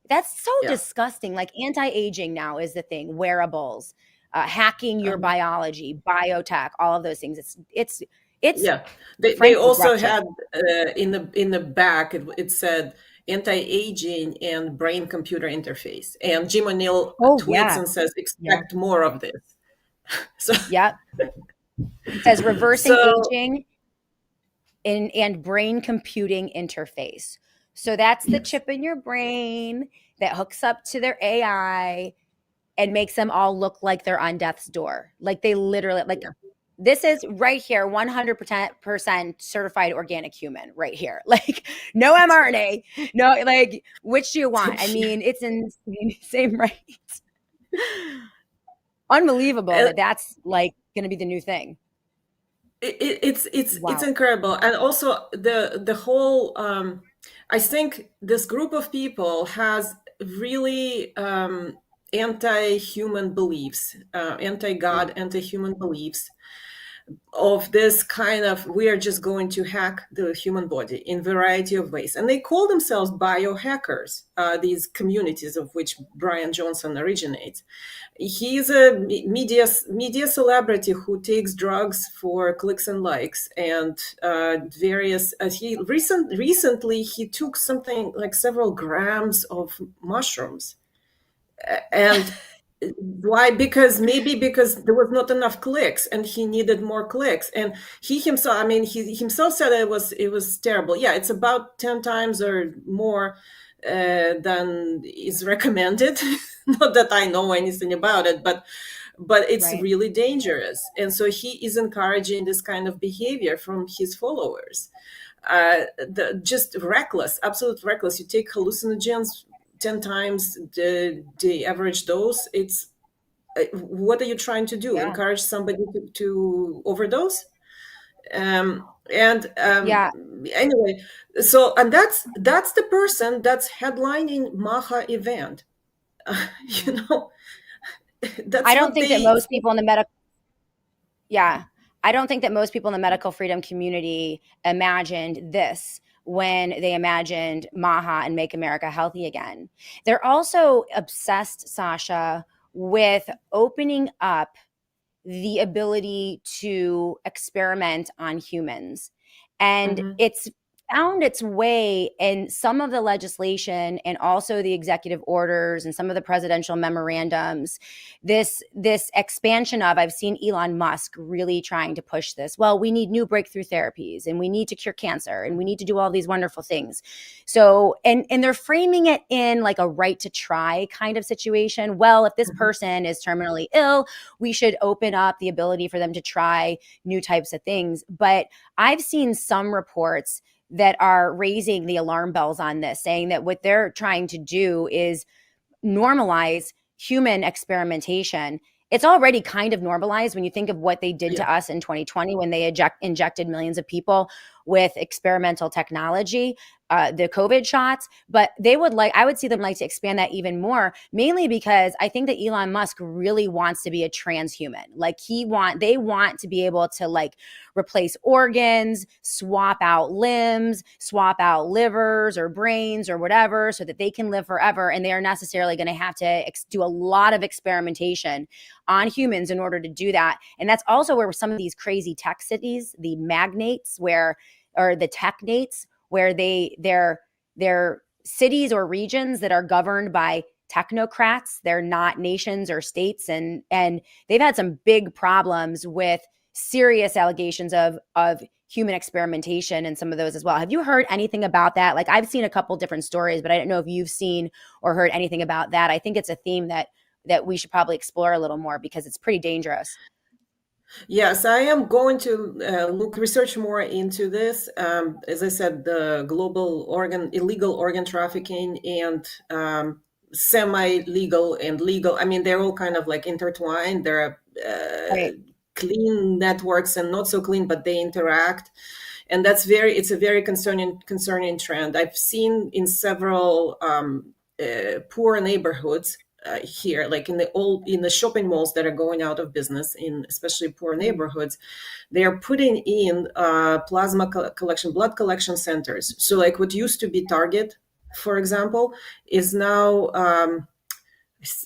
That's so disgusting. Like anti-aging now is the thing, wearables, hacking your biology, biotech, all of those things. It's yeah. They frankly also wretched. had in the back it said anti-aging and brain-computer interface. And Jim O'Neill tweets and says, expect more of this. So yep. It says reversing so aging and brain computing interface. So that's the yes. chip in your brain that hooks up to their AI and makes them all look like they're on death's door. Like they literally, like this is right here, 100% certified organic human right here. Like no mRNA, no, like which do you want? I mean, it's insane, right? Unbelievable that that's like going to be the new thing. It's incredible. And also the whole I think this group of people has really anti-human beliefs, anti-God, anti-human beliefs of this kind of, we are just going to hack the human body in variety of ways. And they call themselves biohackers, these communities of which Brian Johnson originates. He's a media celebrity who takes drugs for clicks and likes and various. Recently he took something like several grams of mushrooms, and why? Because there was not enough clicks and he needed more clicks. And he himself, I mean, he himself said it was terrible. Yeah, it's about 10 times or more than is recommended. Not that I know anything about it, but it's really dangerous. And so he is encouraging this kind of behavior from his followers. Just reckless, absolute reckless. You take hallucinogens 10 times the average dose. It's what are you trying to do? Encourage somebody to overdose? Anyway, so, and that's the person that's headlining MAHA event. You know, that's I don't think that most people in the medical I don't think that most people in the medical freedom community imagined this when they imagined MAHA and Make America Healthy Again. They're also obsessed, Sasha, with opening up the ability to experiment on humans. And it's found its way in some of the legislation and also the executive orders and some of the presidential memorandums. This expansion of, I've seen Elon Musk really trying to push this. Well, we need new breakthrough therapies and we need to cure cancer and we need to do all these wonderful things. So, and they're framing it in like a right to try kind of situation. Well, if this person is terminally ill, we should open up the ability for them to try new types of things. But I've seen some reports that are raising the alarm bells on this, saying that what they're trying to do is normalize human experimentation. It's already kind of normalized when you think of what they did to us in 2020 when they injected millions of people with experimental technology, the COVID shots. But I would see them like to expand that even more, mainly because I think that Elon Musk really wants to be a transhuman. Like they want to be able to like replace organs, swap out limbs, swap out livers or brains or whatever so that they can live forever. And they are necessarily going to have to do a lot of experimentation on humans in order to do that. And that's also where some of these crazy tech cities, the magnates, or the technates, where they're cities or regions that are governed by technocrats. They're not nations or states, and they've had some big problems with serious allegations of human experimentation and some of those as well. Have you heard anything about that? Like I've seen a couple different stories, but I don't know if you've seen or heard anything about that. I think it's a theme that we should probably explore a little more because it's pretty dangerous. Yes, I am going to research more into this. As I said, the illegal organ trafficking and semi-legal and legal. I mean, they're all kind of like intertwined. There are clean networks and not so clean, but they interact. And it's a very concerning trend. I've seen in several poor neighborhoods here, like in the shopping malls that are going out of business in especially poor neighborhoods. They are putting in plasma collection, blood collection centers. So like what used to be Target, for example, is now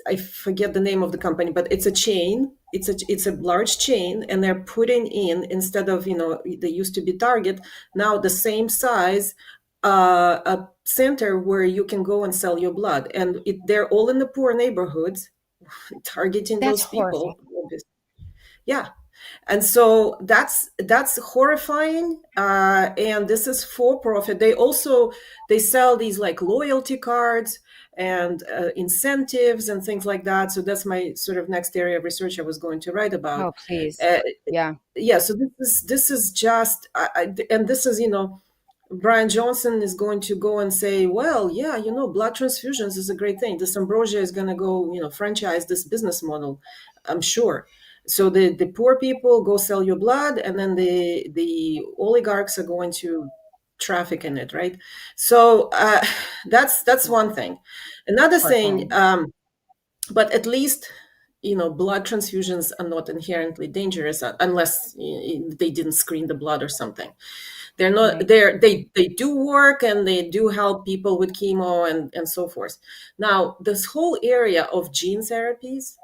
I forget the name of the company, but it's a chain. It's a large chain, and they're putting in, instead of, they used to be Target, now the same size, a center where you can go and sell your blood, and they're all in the poor neighborhoods, targeting That's those horrifying. people. Yeah, and so that's horrifying. And this is for profit. They sell these like loyalty cards and incentives and things like that. So that's my sort of next area of research I was going to write about. Oh, please. Uh, Yeah. yeah. So this is just, and this is, Brian Johnson is going to go and say, well, yeah, blood transfusions is a great thing. This Ambrosia is going to go, franchise this business model, I'm sure. So the poor people go sell your blood, and then the oligarchs are going to traffic in it, right? So that's one thing. Another thing, but at least blood transfusions are not inherently dangerous unless they didn't screen the blood or something. They're not Right. they do work, and they do help people with chemo and so forth. Now, this whole area of gene therapies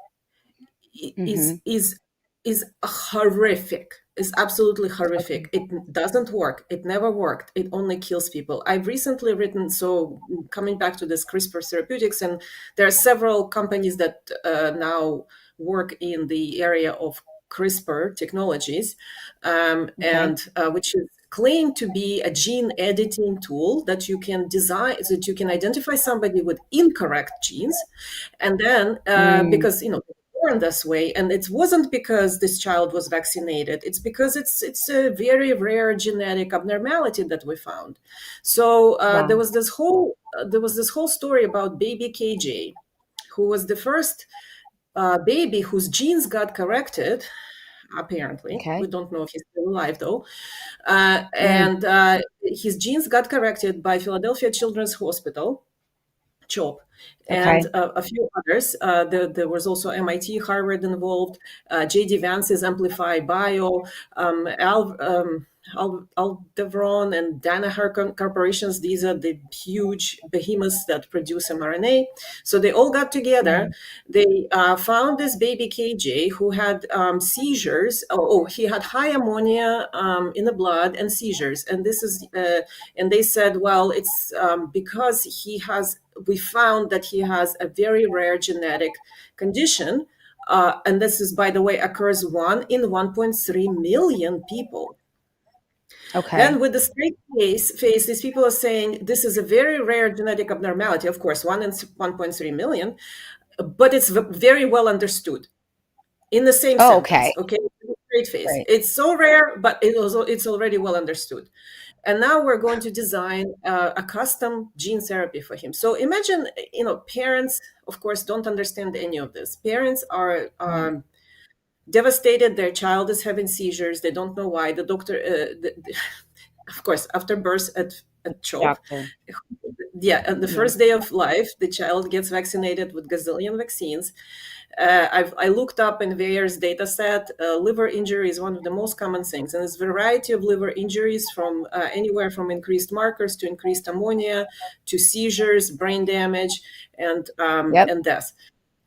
is horrific. Is absolutely horrific. Okay. It doesn't work. It never worked. It only kills people. I've recently written, so coming back to this CRISPR therapeutics, and there are several companies that now work in the area of CRISPR technologies, and which is claimed to be a gene editing tool that you can design, so that you can identify somebody with incorrect genes, and then because born this way, and it wasn't because this child was vaccinated. It's because it's a very rare genetic abnormality that we found. So there was this whole story about baby KJ, who was the first baby whose genes got corrected. Apparently, Okay. we don't know if he's still alive though. And his genes got corrected by Philadelphia Children's Hospital, CHOP, and Okay. a few others. There was also MIT, Harvard involved, J.D. Vance's Amplify Bio, Aldebaran and Danaher corporations. These are the huge behemoths that produce mRNA. So they all got together. They found this baby KJ who had seizures. He had high ammonia in the blood and seizures. And this is, and they said, well, it's because we found that he has a very rare genetic condition. And this is, by the way, occurs 1 in 1.3 million people. Okay. Then with the straight face, these people are saying this is a very rare genetic abnormality, of course, 1 in 1.3 million, but it's very well understood in the same sentence, okay? Straight face. Right. It's so rare, but it's already well understood. And now we're going to design a custom gene therapy for him. So imagine, parents, of course, don't understand any of this. Parents are devastated. Their child is having seizures. They don't know why. The doctor, of course, after birth at CHOP, on the first day of life, the child gets vaccinated with gazillion vaccines. I looked up in various data set, liver injury is one of the most common things. And there's a variety of liver injuries from anywhere from increased markers to increased ammonia to seizures, brain damage, and death.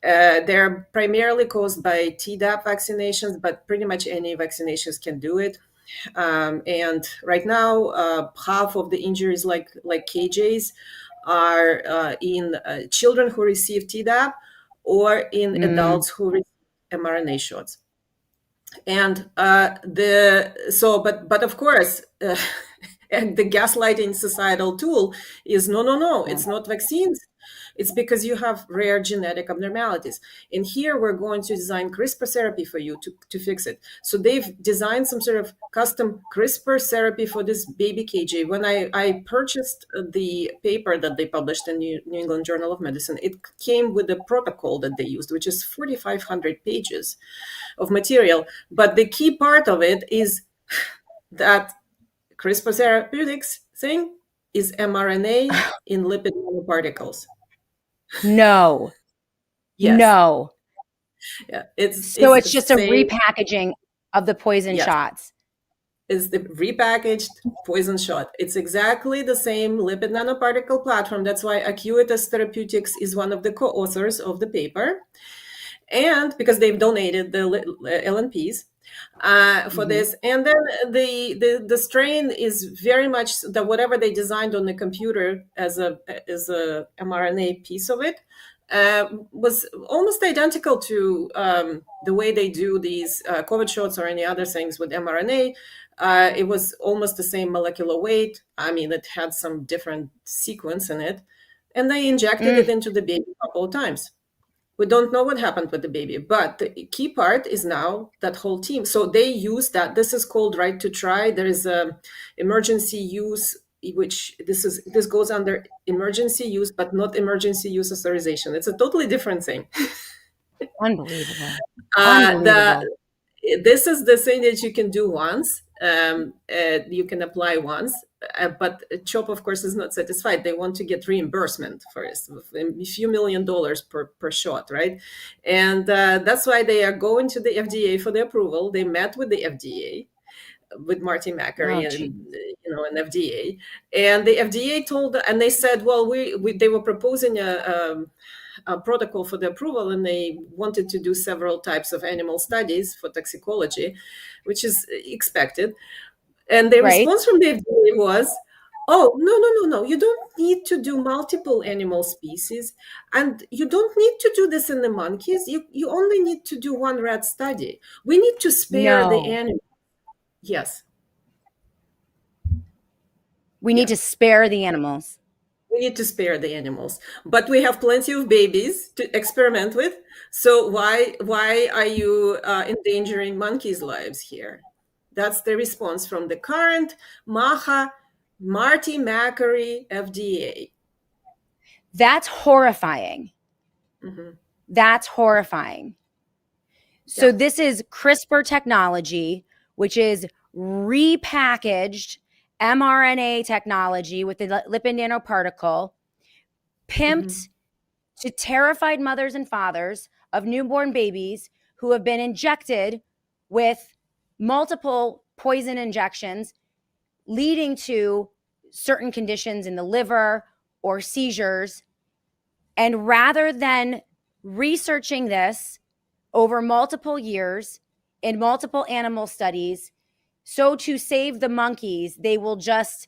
They're primarily caused by Tdap vaccinations, but pretty much any vaccinations can do it. And right now, half of the injuries like KJ's are in children who receive Tdap or in adults who receive mRNA shots. And but of course, and the gaslighting societal tool is no, it's not vaccines. It's because you have rare genetic abnormalities. And here we're going to design CRISPR therapy for you to fix it. So they've designed some sort of custom CRISPR therapy for this baby KJ. When I purchased the paper that they published in New England Journal of Medicine, it came with the protocol that they used, which is 4,500 pages of material. But the key part of it is that CRISPR therapeutics thing is mRNA in lipid nanoparticles. No. Yes. No. Yeah. So It's it's the just a same. repackaging of the poison Yes. shots. Is the repackaged poison shot. It's exactly the same lipid nanoparticle platform. That's why Acuitas Therapeutics is one of the co-authors of the paper. And because they've donated the LNPs for this. And then the strain is very much the whatever they designed on the computer as a mRNA piece of it was almost identical to the way they do these COVID shots or any other things with mRNA. It was almost the same molecular weight. I mean, it had some different sequence in it. And they injected it into the baby a couple of times. We don't know what happened with the baby, but the key part is now that whole team. So they use that. This is called right to try. There is a emergency use, which this goes under emergency use, but not emergency use authorization. It's a totally different thing. Unbelievable. The Unbelievable. this is the thing that you can do once. You can apply once, but CHOP, of course, is not satisfied. They want to get reimbursement for a few $1 million per shot, right? And that's why they are going to the FDA for the approval. They met with the FDA, with Marty Macari Oh, and gee. an FDA, and the FDA told, and they said, well, they were proposing a protocol for the approval, and they wanted to do several types of animal studies for toxicology, which is expected. And the Right? response from the FDA was, oh, no. You don't need to do multiple animal species. And you don't need to do this in the monkeys. You only need to do one rat study. We need to spare the No. animal. Yes. We need Yeah. to spare the animals. We need to spare the animals, but we have plenty of babies to experiment with. So why are you endangering monkeys' lives here? That's the response from the current Marty Macari FDA. That's horrifying. Mhm. That's horrifying. So Yeah. this is CRISPR technology, which is repackaged mRNA technology with the lipid nanoparticle, pimped to terrified mothers and fathers of newborn babies who have been injected with multiple poison injections, leading to certain conditions in the liver or seizures. And rather than researching this over multiple years in multiple animal studies, so to save the monkeys, they will just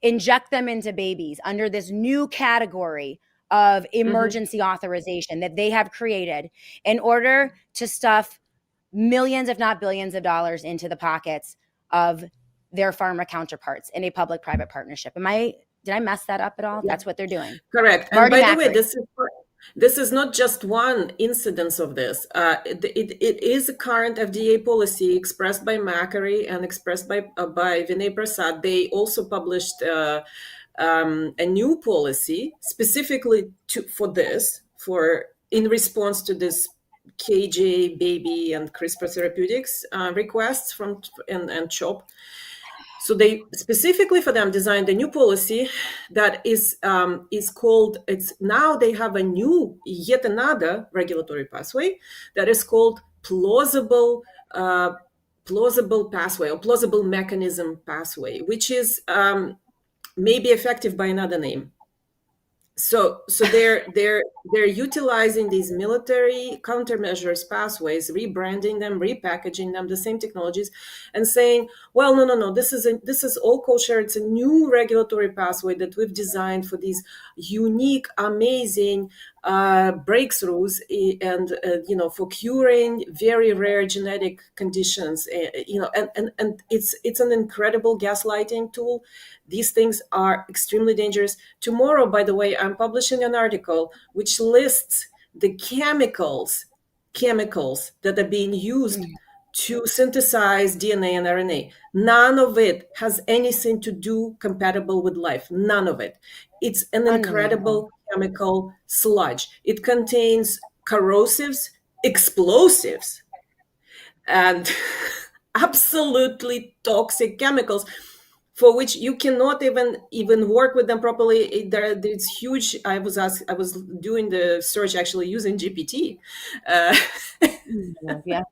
inject them into babies under this new category of emergency authorization that they have created in order to stuff millions, if not billions of dollars into the pockets of their pharma counterparts in a public-private partnership. Did I mess that up at all? Yeah. That's what they're doing. Correct. And Marty by the way, Macari. this is not just one incidence of this. It is a current FDA policy expressed by Macari and expressed by Vinay Prasad. They also published a new policy specifically in response to this KJ baby and CRISPR Therapeutics requests from and CHOP. So they specifically for them designed a new policy that is called, it's now they have yet another regulatory pathway that is called plausible pathway or plausible mechanism pathway, which is maybe effective by another name. So they're utilizing these military countermeasures pathways, rebranding them, repackaging them, the same technologies, and saying, well, no, this is all kosher. It's a new regulatory pathway that we've designed for these unique, amazing breakthroughs, and for curing very rare genetic conditions. And it's an incredible gaslighting tool. These things are extremely dangerous. Tomorrow, by the way, I'm publishing an article which lists the chemicals that are being used to synthesize DNA and RNA. None of it has anything to do compatible with life. None of it. It's an incredible chemical sludge. It contains corrosives, explosives, and absolutely toxic chemicals for which you cannot even work with them properly. There's huge. I was doing the search actually using GPT. Yeah.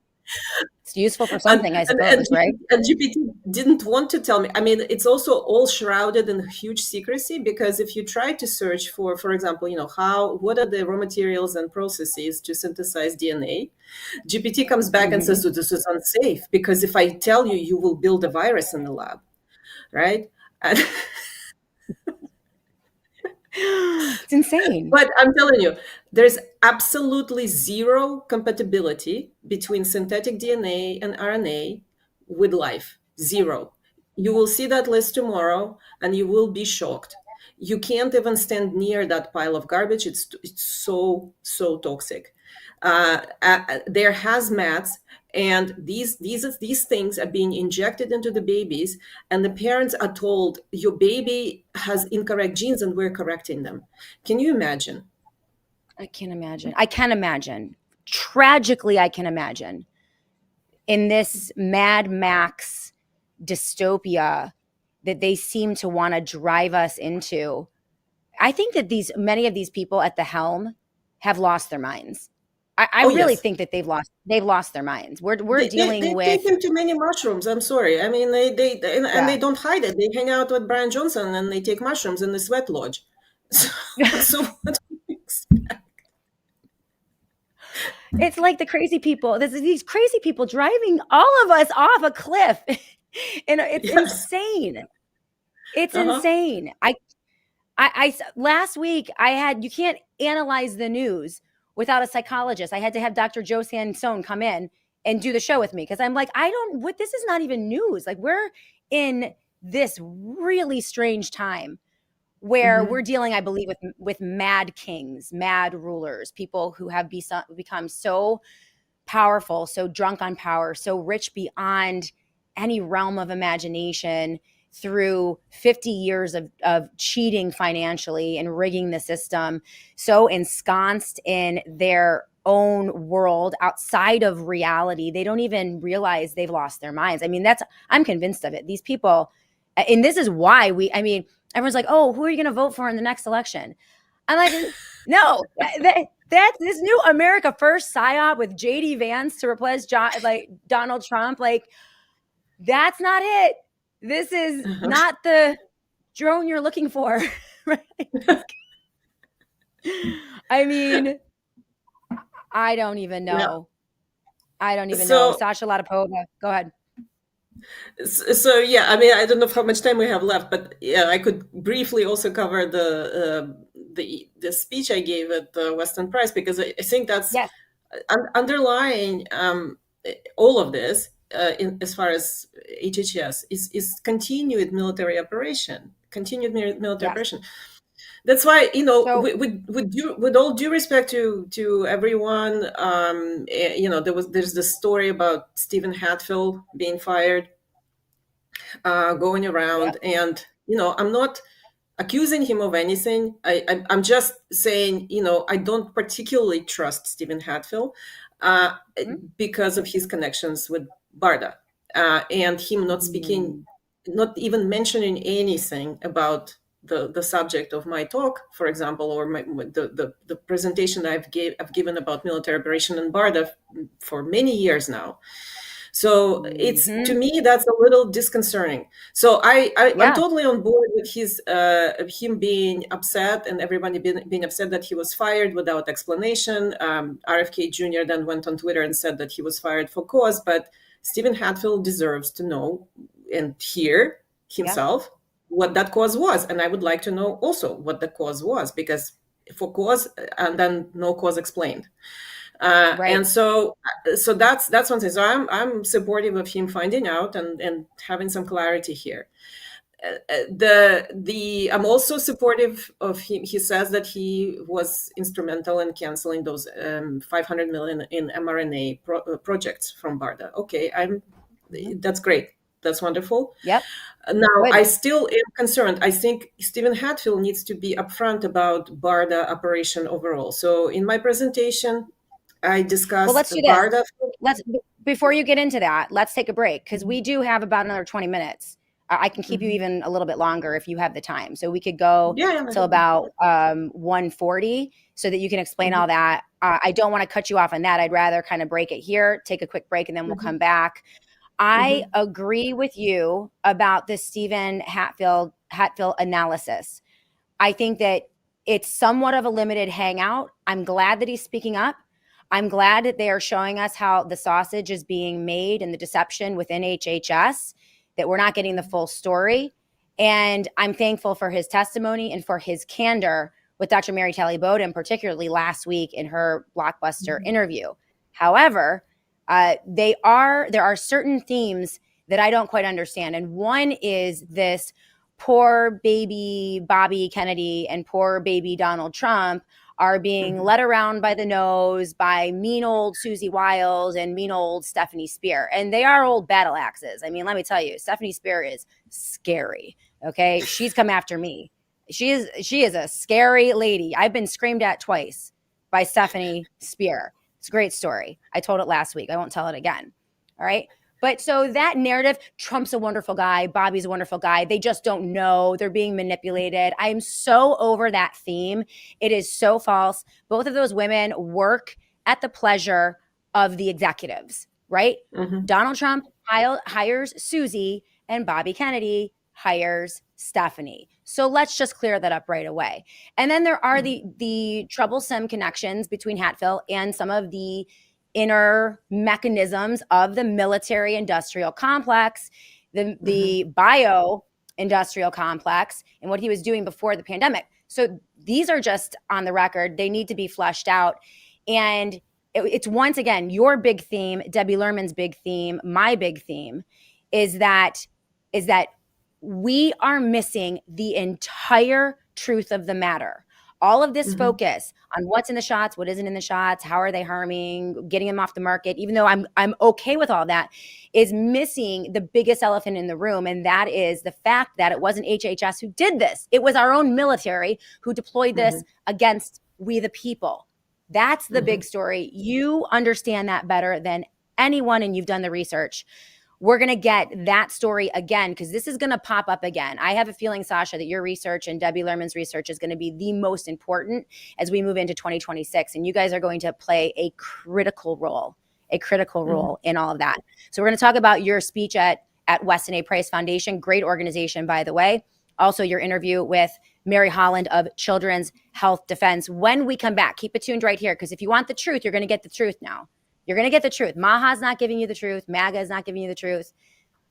It's useful for and, something, I suppose, right? and GPT didn't want to tell me. I mean, it's also all shrouded in huge secrecy, because if you try to search for example, what are the raw materials and processes to synthesize DNA, GPT comes back and says, so this is unsafe, because if I tell you, you will build a virus in the lab, right? And it's insane. But I'm telling you, there's absolutely zero compatibility between synthetic DNA and RNA with life. Zero. You will see that list tomorrow and you will be shocked. You can't even stand near that pile of garbage. It's so toxic. They're hazmats, and these things are being injected into the babies, and the parents are told your baby has incorrect genes and we're correcting them. Can you imagine? I can't imagine. I can imagine. Tragically, I can imagine. In this Mad Max dystopia that they seem to want to drive us into, I think that many of these people at the helm have lost their minds. I really Yes. think that they've lost their minds. We're dealing They with take them too many mushrooms. I'm sorry. I mean, and they don't hide it. They hang out with Brian Johnson and they take mushrooms in the sweat lodge. So what do you expect? It's like the crazy people. There's these crazy people driving all of us off a cliff, and it's insane. It's insane. I last week you can't analyze the news without a psychologist. I had to have Dr. Joe Sansone come in and do the show with me, because I'm like, this is not even news. Like, we're in this really strange time where we're dealing, I believe, with mad kings, mad rulers, people who have become so powerful, so drunk on power, so rich beyond any realm of imagination, through 50 years of cheating financially and rigging the system, so ensconced in their own world outside of reality, they don't even realize they've lost their minds. I mean, I'm convinced of it. These people, and this is why everyone's like, oh, who are you going to vote for in the next election? I'm like, no, that's this new America First psyop with JD Vance to replace Donald Trump. Like, that's not it. This is not the drone you're looking for. Right? I mean, I don't even know. No. I don't even know. Sasha Latypova, go ahead. So yeah, I mean, I don't know how much time we have left, but yeah, I could briefly also cover the speech I gave at the Western Press, because I think that's underlying all of this. As far as HHS is continued military operation. That's why, with all due respect to everyone, there's this story about Stephen Hatfield being fired, going around, and I'm not accusing him of anything. I'm just saying, I don't particularly trust Stephen Hatfield because of his connections with BARDA, and him not speaking, not even mentioning anything about the subject of my talk, for example, or the presentation I've given about military operation in BARDA for many years now. So it's, to me, that's a little disconcerting. So I'm totally on board with him being upset, and everybody being upset that he was fired without explanation. RFK Jr. then went on Twitter and said that he was fired for cause, but Stephen Hatfield deserves to know and hear himself what that cause was. And I would like to know also what the cause was, because for cause and then no cause explained. And so that's one thing. So I'm supportive of him finding out and having some clarity here. I'm also supportive of him. He says that he was instrumental in canceling those 500 million in mRNA projects from BARDA. Okay, that's great. That's wonderful. Yep. Now, I still am concerned. I think Stephen Hatfield needs to be upfront about BARDA operation overall. So in my presentation, I discussed let's do BARDA. Before you get into that, let's take a break, because we do have about another 20 minutes. I can keep you even a little bit longer if you have the time. So we could go Yeah. till about 1:40 so that you can explain all that. I don't want to cut you off on that. I'd rather kind of break it here, take a quick break, and then we'll come back. I agree with you about the Stephen Hatfield analysis. I think that it's somewhat of a limited hangout. I'm glad that he's speaking up. I'm glad that they are showing us how the sausage is being made and the deception within HHS, that we're not getting the full story. And I'm thankful for his testimony and for his candor with Dr. Mary Talley Bowden, particularly last week in her blockbuster interview. However, there are certain themes that I don't quite understand. And one is this poor baby Bobby Kennedy and poor baby Donald Trump are being led around by the nose by mean old Susie Wiles and mean old Stephanie Spear. And they are old battle axes. I mean, let me tell you, Stephanie Spear is scary. Okay. She's come after me. She is a scary lady. I've been screamed at twice by Stephanie Spear. It's a great story. I told it last week. I won't tell it again. All right. But so that narrative, Trump's a wonderful guy, Bobby's a wonderful guy. They just don't know. They're being manipulated. I'm so over that theme. It is so false. Both of those women work at the pleasure of the executives, right? Donald Trump hires Susie and Bobby Kennedy hires Stephanie. So let's just clear that up right away. And then there are the troublesome connections between Hatfield and some of the inner mechanisms of the military industrial complex, the bio industrial complex, and what he was doing before the pandemic. So these are just on the record. They need to be fleshed out. And it's once again, your big theme, Debbie Lerman's big theme, my big theme is that we are missing the entire truth of the matter. All of this focus on what's in the shots, what isn't in the shots, how are they harming, getting them off the market, even though I'm okay with all that, is missing the biggest elephant in the room. And that is the fact that it wasn't HHS who did this. It was our own military who deployed this against we the people. That's the big story. You understand that better than anyone, and you've done the research. We're going to get that story again because this is going to pop up again. I have a feeling, Sasha, that your research and Debbie Lerman's research is going to be the most important as we move into 2026. And you guys are going to play a critical role in all of that. So we're going to talk about your speech at Weston A. Price Foundation. Great organization, by the way. Also, your interview with Mary Holland of Children's Health Defense. When we come back, keep it tuned right here because if you want the truth, you're going to get the truth now. You're going to get the truth. Maha's not giving you the truth. MAGA is not giving you the truth.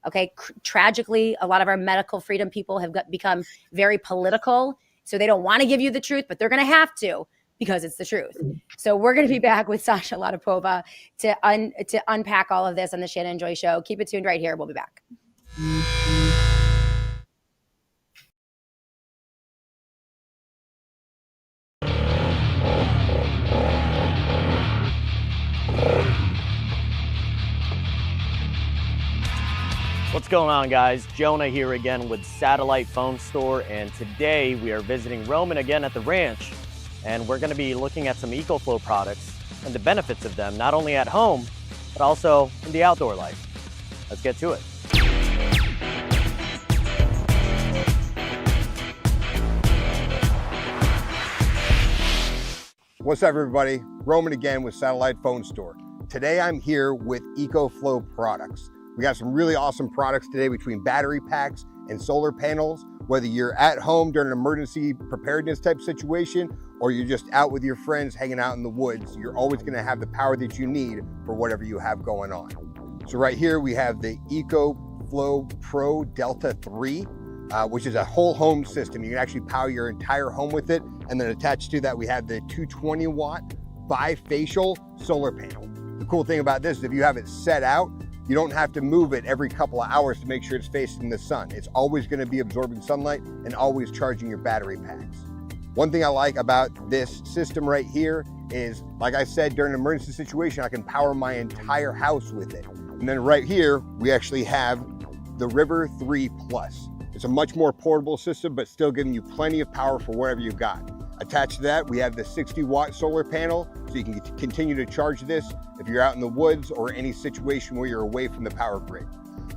Okay. Tragically, a lot of our medical freedom people have become very political. So they don't want to give you the truth, but they're going to have to because it's the truth. So we're going to be back with Sasha Latypova to unpack all of this on the Shannon Joy Show. Keep it tuned right here. We'll be back. What's going on, guys? Jonah here again with Satellite Phone Store, and today we are visiting Roman again at the ranch, and we're going to be looking at some EcoFlow products and the benefits of them, not only at home, but also in the outdoor life. Let's get to it. What's up, everybody? Roman again with Satellite Phone Store. Today I'm here with EcoFlow products. We got some really awesome products today between battery packs and solar panels. Whether you're at home during an emergency preparedness type situation or you're just out with your friends hanging out in the woods, you're always going to have the power that you need for whatever you have going on. So right here we have the EcoFlow Pro Delta 3, which is a whole home system. You can actually power your entire home with it. And then attached to that, we have the 220 watt bifacial solar panel. The cool thing about this is if you have it set out, you don't have to move it every couple of hours to make sure it's facing the sun. It's always going to be absorbing sunlight and always charging your battery packs. One thing I like about this system right here is, like I said, during an emergency situation, I can power my entire house with it. And then right here, we actually have the River 3 Plus. It's a much more portable system, but still giving you plenty of power for whatever you've got. Attached to that, we have the 60-watt solar panel, so you can continue to charge this if you're out in the woods or any situation where you're away from the power grid.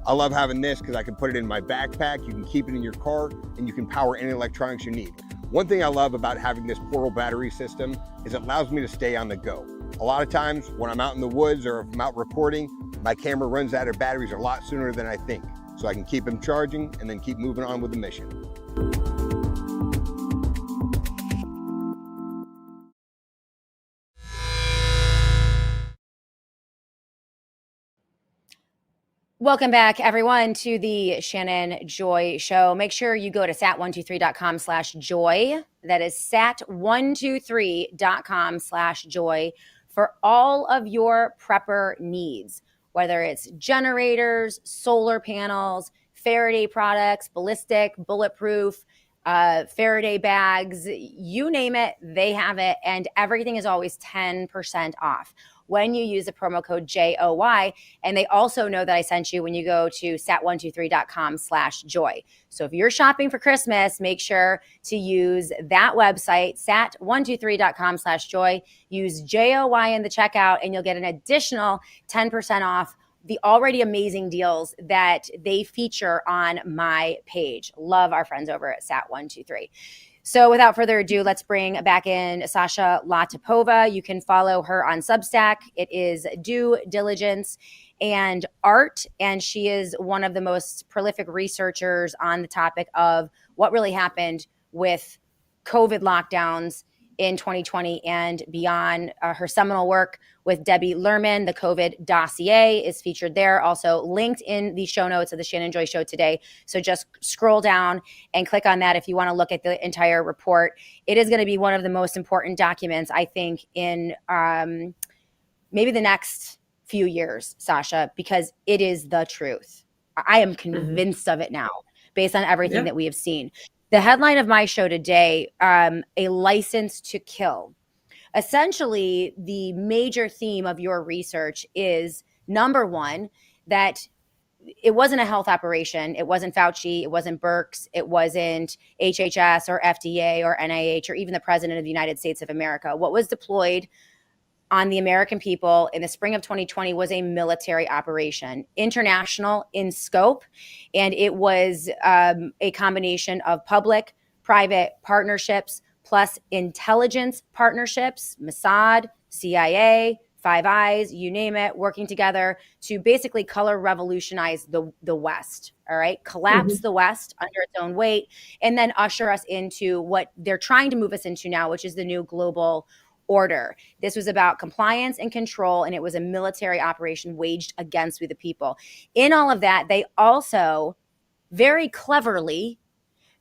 I love having this because I can put it in my backpack, you can keep it in your car, and you can power any electronics you need. One thing I love about having this portable battery system is it allows me to stay on the go. A lot of times when I'm out in the woods or if I'm out recording, my camera runs out of batteries a lot sooner than I think. So I can keep them charging and then keep moving on with the mission. Welcome back, everyone, to the Shannon Joy Show. Make sure you go to sat123.com/joy. That is sat123.com/joy for all of your prepper needs, whether it's generators, solar panels, Faraday products, ballistic, bulletproof, Faraday bags, you name it, they have it. And everything is always 10% off when you use the promo code JOY. And they also know that I sent you when you go to sat123.com/joy. So if you're shopping for Christmas, make sure to use that website, sat123.com/joy. Use JOY in the checkout and you'll get an additional 10% off the already amazing deals that they feature on my page. Love our friends over at Sat123. So without further ado, let's bring back in Sasha Latypova. You can follow her on Substack. It is Due Diligence and Art, and she is one of the most prolific researchers on the topic of what really happened with COVID lockdowns in 2020 and beyond. Her seminal work with Debbie Lerman, the COVID Dossier, is featured there, also linked in the show notes of the Shannon Joy Show today. So just scroll down and click on that if you want to look at the entire report. It is going to be one of the most important documents, I think, in maybe the next few years, Sasha, because it is the truth. I am convinced of it now, based on everything that we have seen. The headline of my show today, a license to kill. Essentially, the major theme of your research is, number one, that it wasn't a health operation. It wasn't Fauci. It wasn't Birx. It wasn't HHS or FDA or NIH or even the President of the United States of America. What was deployed on the American people in the spring of 2020 was a military operation, international in scope, and it was a combination of public, private partnerships plus intelligence partnerships, Mossad, CIA, Five Eyes, you name it, working together to basically color revolutionize the West, all right? Collapse the West under its own weight, and then usher us into what they're trying to move us into now, which is the new global order. This was about compliance and control, and it was a military operation waged against we the people. In all of that, they also very cleverly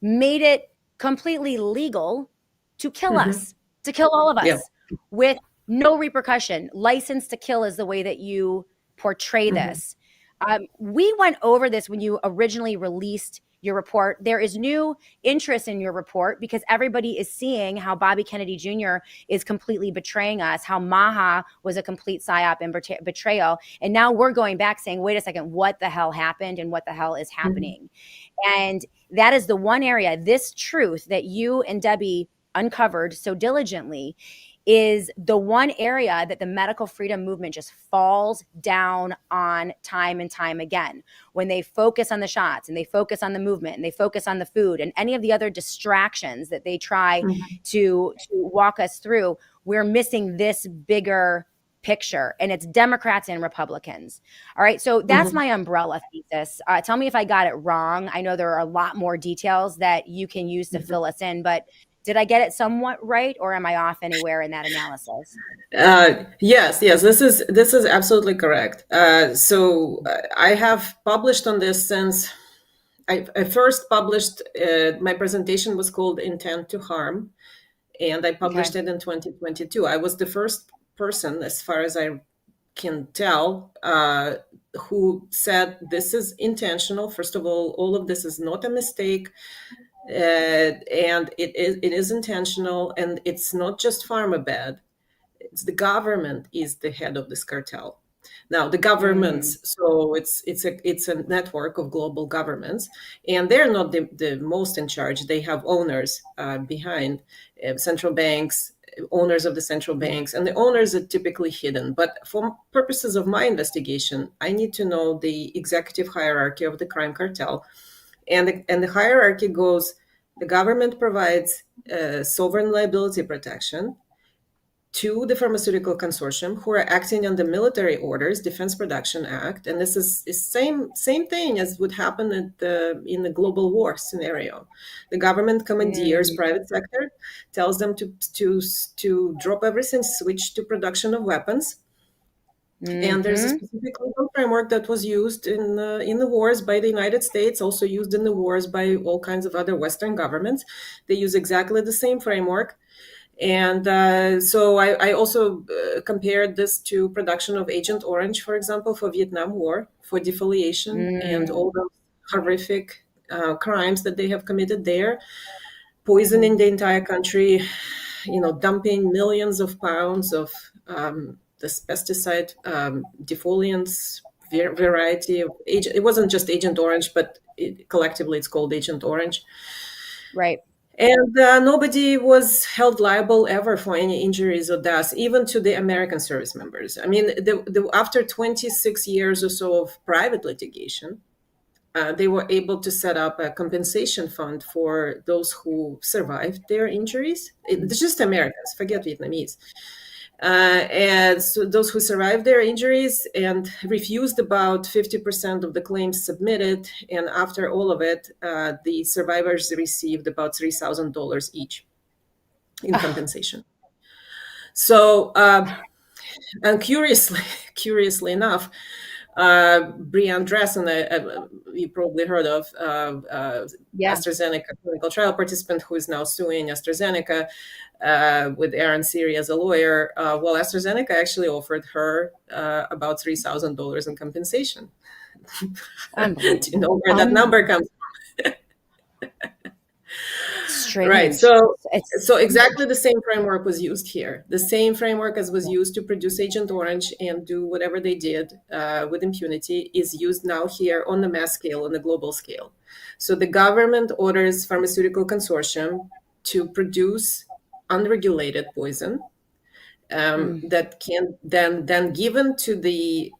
made it completely legal to kill us, to kill all of us with no repercussion. License to kill is the way that you portray this. We went over this when you originally released your report. There is new interest in your report because everybody is seeing how Bobby Kennedy Jr. is completely betraying us, how Maha was a complete psyop and betrayal. And now we're going back saying, wait a second, what the hell happened and what the hell is happening? And that is the one area, this truth that you and Debbie uncovered so diligently is the one area that the medical freedom movement just falls down on time and time again. When they focus on the shots and they focus on the movement and they focus on the food and any of the other distractions that they try to walk us through, we're missing this bigger picture, and it's Democrats and Republicans. All right, so that's my umbrella thesis. Tell me if I got it wrong. I know there are a lot more details that you can use to fill us in, but did I get it somewhat right, or am I off anywhere in that analysis? Yes, this is absolutely correct. So I have published on this since I first published. My presentation was called "Intent to Harm," and I published it in 2022. I was the first person, as far as I can tell, who said this is intentional. First of all of this is not a mistake. And it is intentional, and it's not just PharmaBed. It's the government is the head of this cartel. Now the governments, so it's a network of global governments, and they're not the most in charge. They have owners behind, central banks, owners of the central banks, and the owners are typically hidden. But for purposes of my investigation, I need to know the executive hierarchy of the crime cartel, and the hierarchy goes: the government provides sovereign liability protection to the pharmaceutical consortium, who are acting under military orders, Defense Production Act, and this is same thing as would happen in the global war scenario. The government commandeers private sector, tells them to drop everything, switch to production of weapons. And there's a specific legal framework that was used in the wars by the United States, also used in the wars by all kinds of other Western governments. They use exactly the same framework. And so I also compared this to production of Agent Orange, for example, for Vietnam War, for defoliation and all those horrific crimes that they have committed there, poisoning the entire country, dumping millions of pounds of this pesticide, defoliants, variety of agent. It wasn't just Agent Orange, but collectively it's called Agent Orange. Right. And nobody was held liable ever for any injuries or deaths, even to the American service members. I mean, after 26 years or so of private litigation, they were able to set up a compensation fund for those who survived their injuries. It's just Americans, forget Vietnamese. And so those who survived their injuries and refused about 50% of the claims submitted. And after all of it, the survivors received about $3,000 each in compensation. So, and curiously enough, Brianne Dressen, you probably heard of, AstraZeneca clinical trial participant who is now suing AstraZeneca with Aaron Siri as a lawyer. Well, AstraZeneca actually offered her about $3,000 in compensation. Do you know where that number comes from? Strange. Right. So exactly the same framework was used here. The same framework as was used to produce Agent Orange and do whatever they did with impunity is used now here on the mass scale, on the global scale. So the government orders pharmaceutical consortium to produce unregulated poison that can then given to the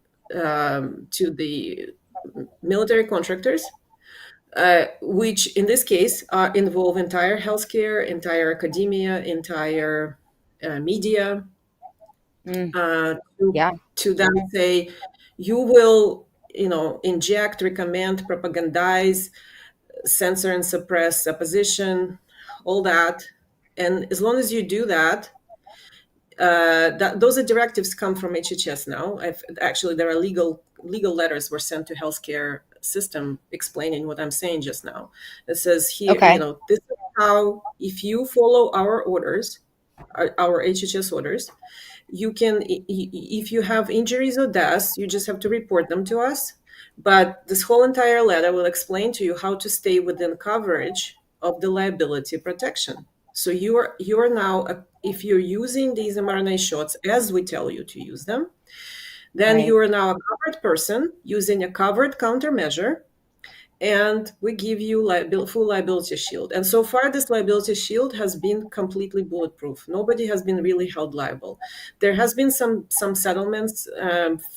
military contractors, which in this case involve entire healthcare, entire academia, entire media, to then say, you will, inject, recommend, propagandize, censor and suppress opposition, all that. And as long as you do that, those are directives come from HHS now. Actually, there are legal letters were sent to healthcare system explaining what I'm saying just now. It says here, this is how, if you follow our orders, our HHS orders, you can, if you have injuries or deaths, you just have to report them to us. But this whole entire letter will explain to you how to stay within coverage of the liability protection. So you are now, if you're using these mRNA shots as we tell you to use them, then you are now a covered person using a covered countermeasure, and we give you full liability shield. And so far, this liability shield has been completely bulletproof. Nobody has been really held liable. There has been some settlements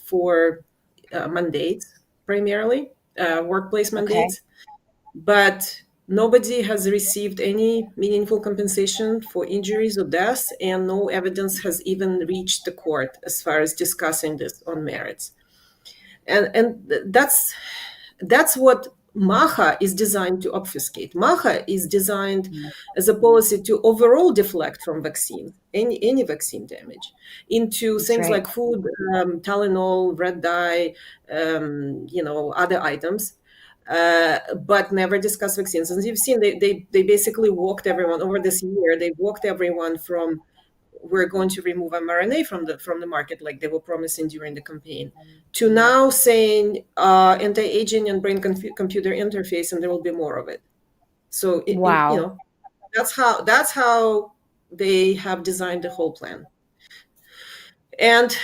for mandates, primarily workplace mandates, but nobody has received any meaningful compensation for injuries or deaths, and no evidence has even reached the court as far as discussing this on merits. And that's what MAHA is designed to obfuscate. MAHA is designed as a policy to overall deflect from vaccine, any vaccine damage, into things like food, Tylenol, red dye, other items. But never discuss vaccines. And you've seen they basically walked everyone over this year. They walked everyone from, we're going to remove mRNA from the market, like they were promising during the campaign, to now saying anti-aging and brain computer interface, and there will be more of it. So that's how they have designed the whole plan. And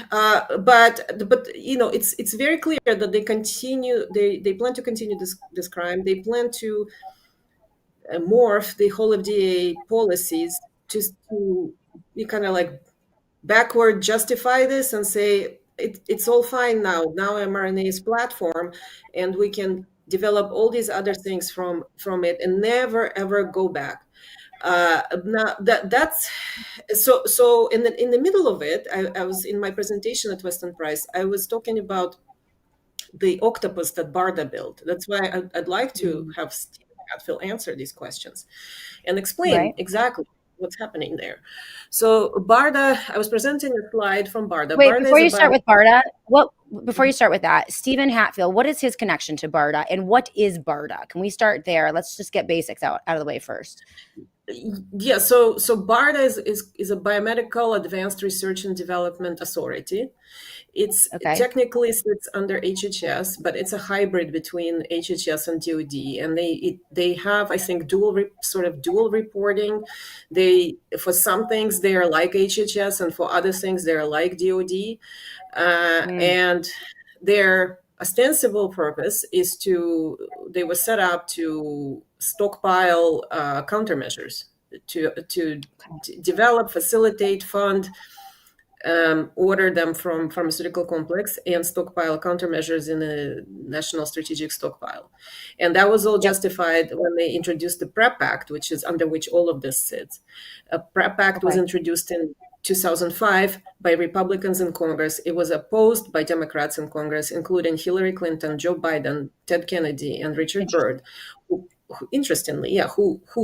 But it's very clear that they plan to continue this crime. They plan to morph the whole FDA policies just to be kind of like backward justify this and say it's all fine now mRNA is platform, and we can develop all these other things from it and never ever go back. Now that's so in the middle of it, I was in my presentation at Western Price, I was talking about the octopus that BARDA built. That's why I'd like to have Steve Hatfield answer these questions and explain Right. exactly what's happening there. So BARDA, I was presenting a slide from BARDA. Wait, BARDA before is you start with BARDA, before you start with that, Stephen Hatfield, what is his connection to BARDA, and what is BARDA? Can we start there? Let's just get basics out of the way first. Yeah, so BARDA is a biomedical advanced research and development authority. It's technically sits under HHS, but it's a hybrid between HHS and DoD, and they have, I think, dual reporting. For some things they are like HHS, and for other things they are like DoD, and their ostensible purpose is they were set up to stockpile countermeasures, to develop, facilitate, fund, order them from pharmaceutical complex, and stockpile countermeasures in a national strategic stockpile. And that was all justified when they introduced the PrEP Act, which is under which all of this sits. A PrEP Act was introduced in 2005 by Republicans in Congress. It was opposed by Democrats in Congress, including Hillary Clinton, Joe Biden, Ted Kennedy, and Richard Byrd, who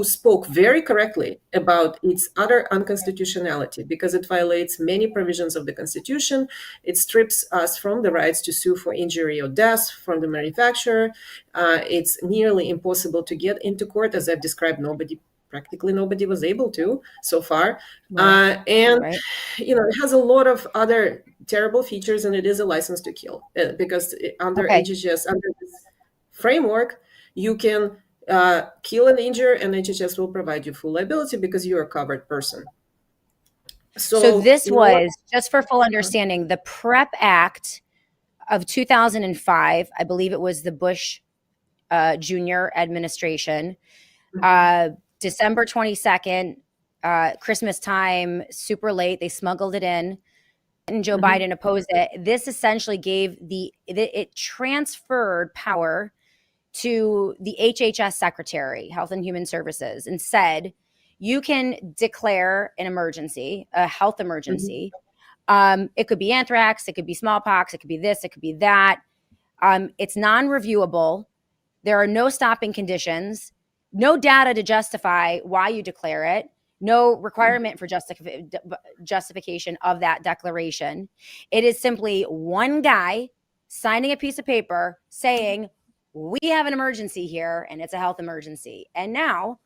spoke very correctly about its utter unconstitutionality because it violates many provisions of the Constitution. It strips us from the rights to sue for injury or death from the manufacturer. It's nearly impossible to get into court, as I've described. Practically nobody was able to so far. It has a lot of other terrible features, and it is a license to kill because under HHS, under this framework, you can kill and injure, and HHS will provide you full liability because you're a covered person. So this was, just for full understanding, the PrEP Act of 2005. I believe it was the Bush Jr. administration. December 22nd, Christmas time, super late. They smuggled it in, and Joe Biden opposed it. This essentially it transferred power to the HHS Secretary, Health and Human Services, and said, you can declare an emergency, a health emergency. It could be anthrax, it could be smallpox, it could be this, it could be that. It's non-reviewable. There are no stopping conditions, no data to justify why you declare it, no requirement for justification of that declaration. It is simply one guy signing a piece of paper saying, we have an emergency here, and it's a health emergency. And now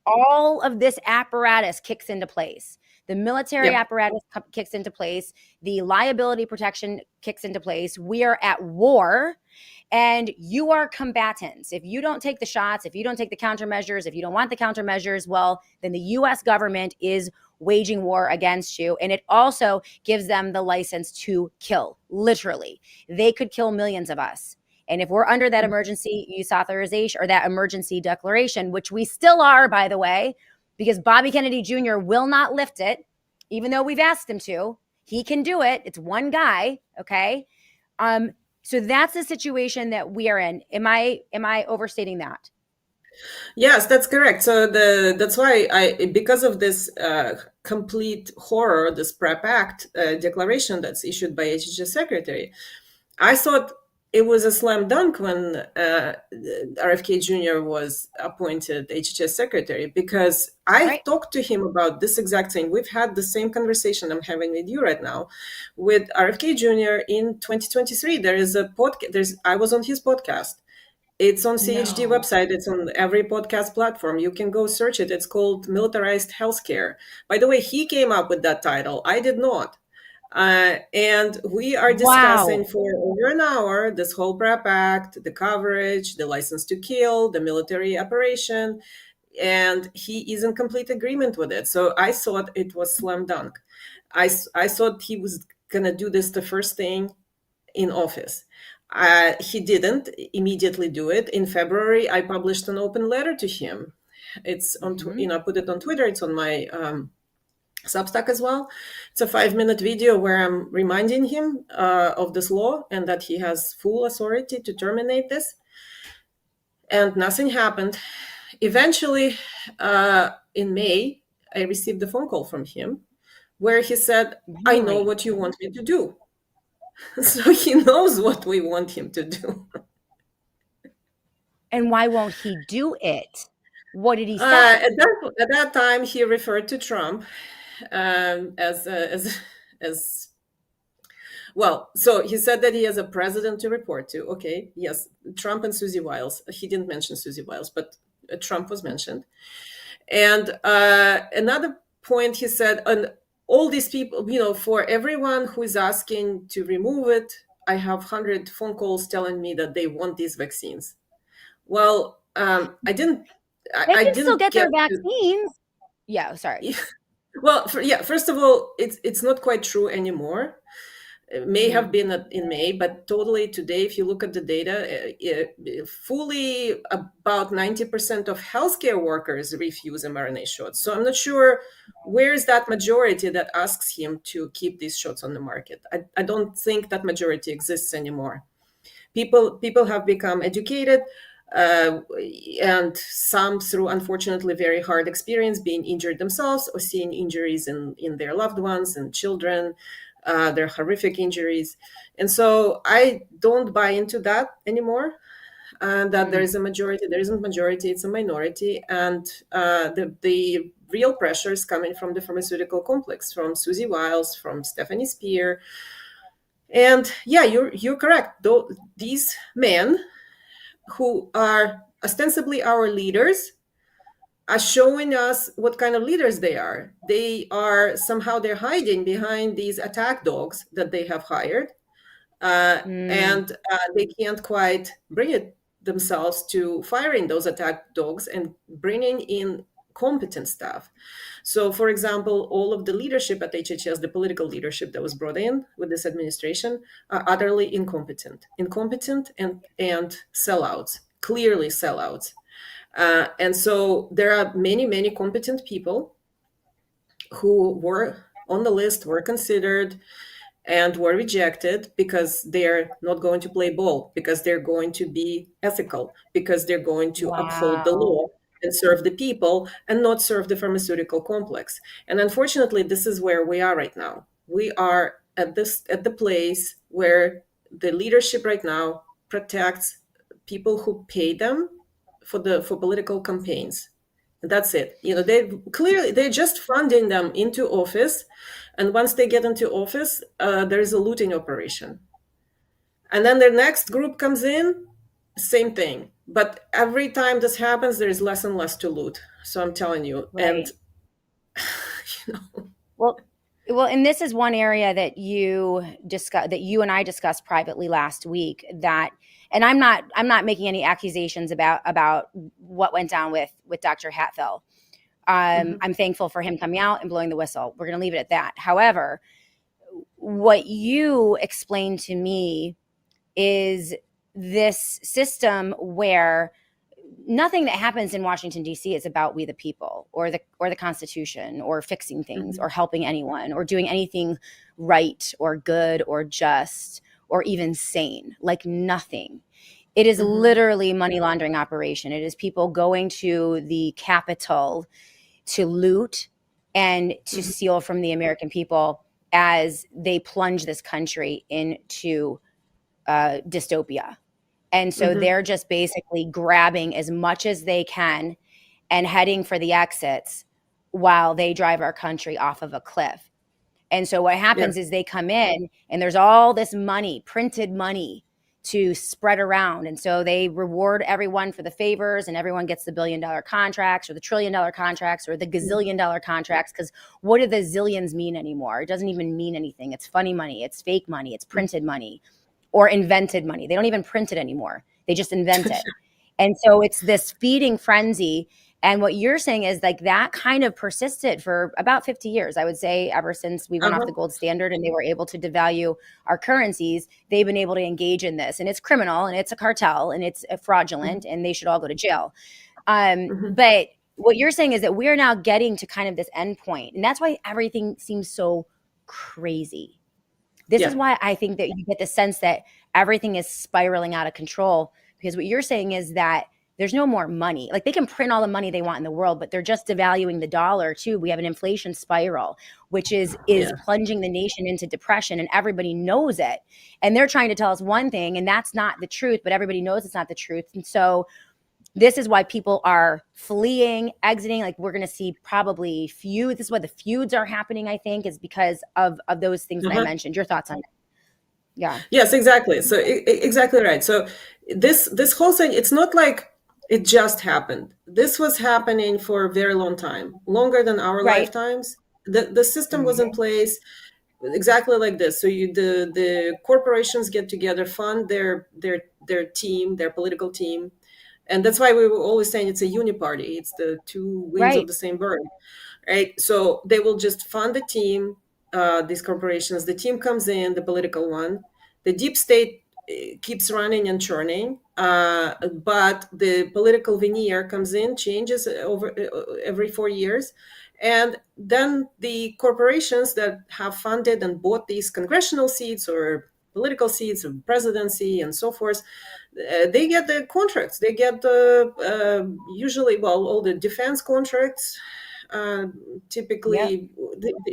all of this apparatus kicks into place. The military apparatus kicks into place. The liability protection kicks into place. We are at war, and you are combatants. If you don't take the shots, if you don't take the countermeasures, if you don't want the countermeasures, well, then the U.S. government is waging war against you. And it also gives them the license to kill, literally. They could kill millions of us. And if we're under that emergency use authorization or that emergency declaration, which we still are, by the way, because Bobby Kennedy Jr. will not lift it, even though we've asked him to, he can do it. It's one guy. Okay. So that's the situation that we are in. Am I overstating that? Yes, that's correct. So that's why because of this complete horror, this PrEP Act declaration that's issued by HHS Secretary, I thought it was a slam dunk when RFK Jr. was appointed HHS Secretary, because I talked to him about this exact thing. We've had the same conversation I'm having with you right now with RFK Jr. in 2023. There is a podcast. I was on his podcast. It's on CHD website. It's on every podcast platform. You can go search it. It's called Militarized Healthcare. By the way, he came up with that title. I did not. And we are discussing for over an hour this whole PrEP Act, the coverage, the license to kill, the military operation, and he is in complete agreement with it. So I thought it was slam dunk. I thought he was gonna do this the first thing in office. He didn't immediately do it. In February, I published an open letter to him. It's on, I put it on Twitter. It's on my Substack as well. It's a 5-minute video where I'm reminding him of this law and that he has full authority to terminate this. And nothing happened. Eventually, in May, I received a phone call from him where he said, I know what you want me to do. So he knows what we want him to do. And why won't he do it? What did he say? At that time, he referred to Trump as well. So he said that he has a president to report to. Okay, yes, Trump and Susie Wiles. He didn't mention Susie Wiles, but Trump was mentioned. And another point he said, and all these people, for everyone who is asking to remove it, I have 100 phone calls telling me that they want these vaccines. Well, I didn't. They can still get their vaccines. Yeah, sorry. Well, first of all, it's not quite true anymore. It may have been in May, but totally today, if you look at the data, fully about 90% of healthcare workers refuse mRNA shots. So I'm not sure where is that majority that asks him to keep these shots on the market. I don't think that majority exists anymore. People have become educated, and some through unfortunately very hard experience, being injured themselves or seeing injuries in their loved ones and children. They're horrific injuries. And so I don't buy into that anymore, that there is a majority. There isn't majority, it's a minority. And the real pressure is coming from the pharmaceutical complex, from Susie Wiles, from Stephanie Spear. And yeah, you're correct. Though these men who are ostensibly our leaders are showing us what kind of leaders they are. They're hiding behind these attack dogs that they have hired. And they can't quite bring it themselves to firing those attack dogs and bringing in competent staff. So, for example, all of the leadership at HHS, the political leadership that was brought in with this administration, are utterly incompetent and sellouts, clearly sellouts. And so there are many, many competent people who were on the list, were considered, and were rejected because they're not going to play ball, because they're going to be ethical, because they're going to uphold the law and serve the people and not serve the pharmaceutical complex. And unfortunately, this is where we are right now. We are at the place where the leadership right now protects people who pay them for political campaigns. And that's it. They're just funding them into office. And once they get into office, there is a looting operation. And then the next group comes in, same thing. But every time this happens, there is less and less to loot. So I'm telling you. Right. And Well, and this is one area that you and I discussed privately last week, and I'm not making any accusations about what went down with Dr. Hatfill. I'm thankful for him coming out and blowing the whistle. We're going to leave it at that. However, what you explained to me is this system where nothing that happens in Washington, D.C. is about we the people or the Constitution or fixing things or helping anyone or doing anything right or good or just or even sane, like nothing. It is literally money laundering operation. It is people going to the Capitol to loot and to steal from the American people as they plunge this country into dystopia. And so they're just basically grabbing as much as they can and heading for the exits while they drive our country off of a cliff. And so what happens is they come in and there's all this money, printed money to spread around. And so they reward everyone for the favors and everyone gets the $1 billion contracts or the $1 trillion contracts or the gazillion dollar contracts. Because what do the zillions mean anymore? It doesn't even mean anything. It's funny money. It's fake money. It's printed money. Or invented money. They don't even print it anymore. They just invent it. And so it's this feeding frenzy. And what you're saying is like that kind of persisted for about 50 years, I would say, ever since we went off the gold standard and they were able to devalue our currencies. They've been able to engage in this, and it's criminal and it's a cartel and it's fraudulent and they should all go to jail. But what you're saying is that we're now getting to kind of this end point, and that's why everything seems so crazy. This is why I think that you get the sense that everything is spiraling out of control, because what you're saying is that there's no more money. Like they can print all the money they want in the world, but they're just devaluing the dollar too. We have an inflation spiral, which is plunging the nation into depression, and everybody knows it. And they're trying to tell us one thing, and that's not the truth, but everybody knows it's not the truth. And so this is why people are fleeing, exiting. Like we're going to see probably this is why the feuds are happening, I think, is because of those things that I mentioned. Your thoughts on it? Yeah. Yes, exactly. So exactly right. So this whole thing, it's not like it just happened. This was happening for a very long time, longer than our lifetimes. The system was in place exactly like this. So the corporations get together, fund their team, their political team. And that's why we were always saying it's a uniparty. It's the two wings of the same bird, right? So they will just fund the team, these corporations. The team comes in, the political one. The deep state keeps running and churning, but the political veneer comes in, changes over every 4 years. And then the corporations that have funded and bought these congressional seats or political seats of presidency and so forth, they get the contracts. They get usually, well, all the defense contracts. Typically,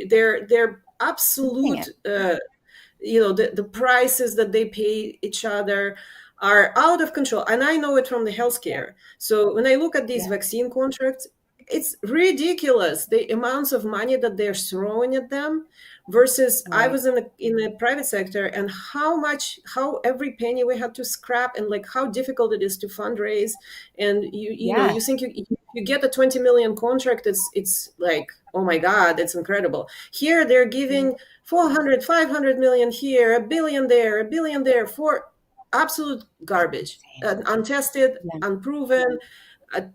they're absolute. The prices that they pay each other are out of control, and I know it from the healthcare. So when I look at these vaccine contracts, it's ridiculous the amounts of money that they're throwing at them. Versus, I was in the private sector, and how every penny we had to scrap, and like how difficult it is to fundraise. And you know, you think you get a 20 million contract, it's like, oh my God, it's incredible. Here they're giving 400, 500 million here, $1 billion there, $1 billion there, for absolute garbage, untested, unproven,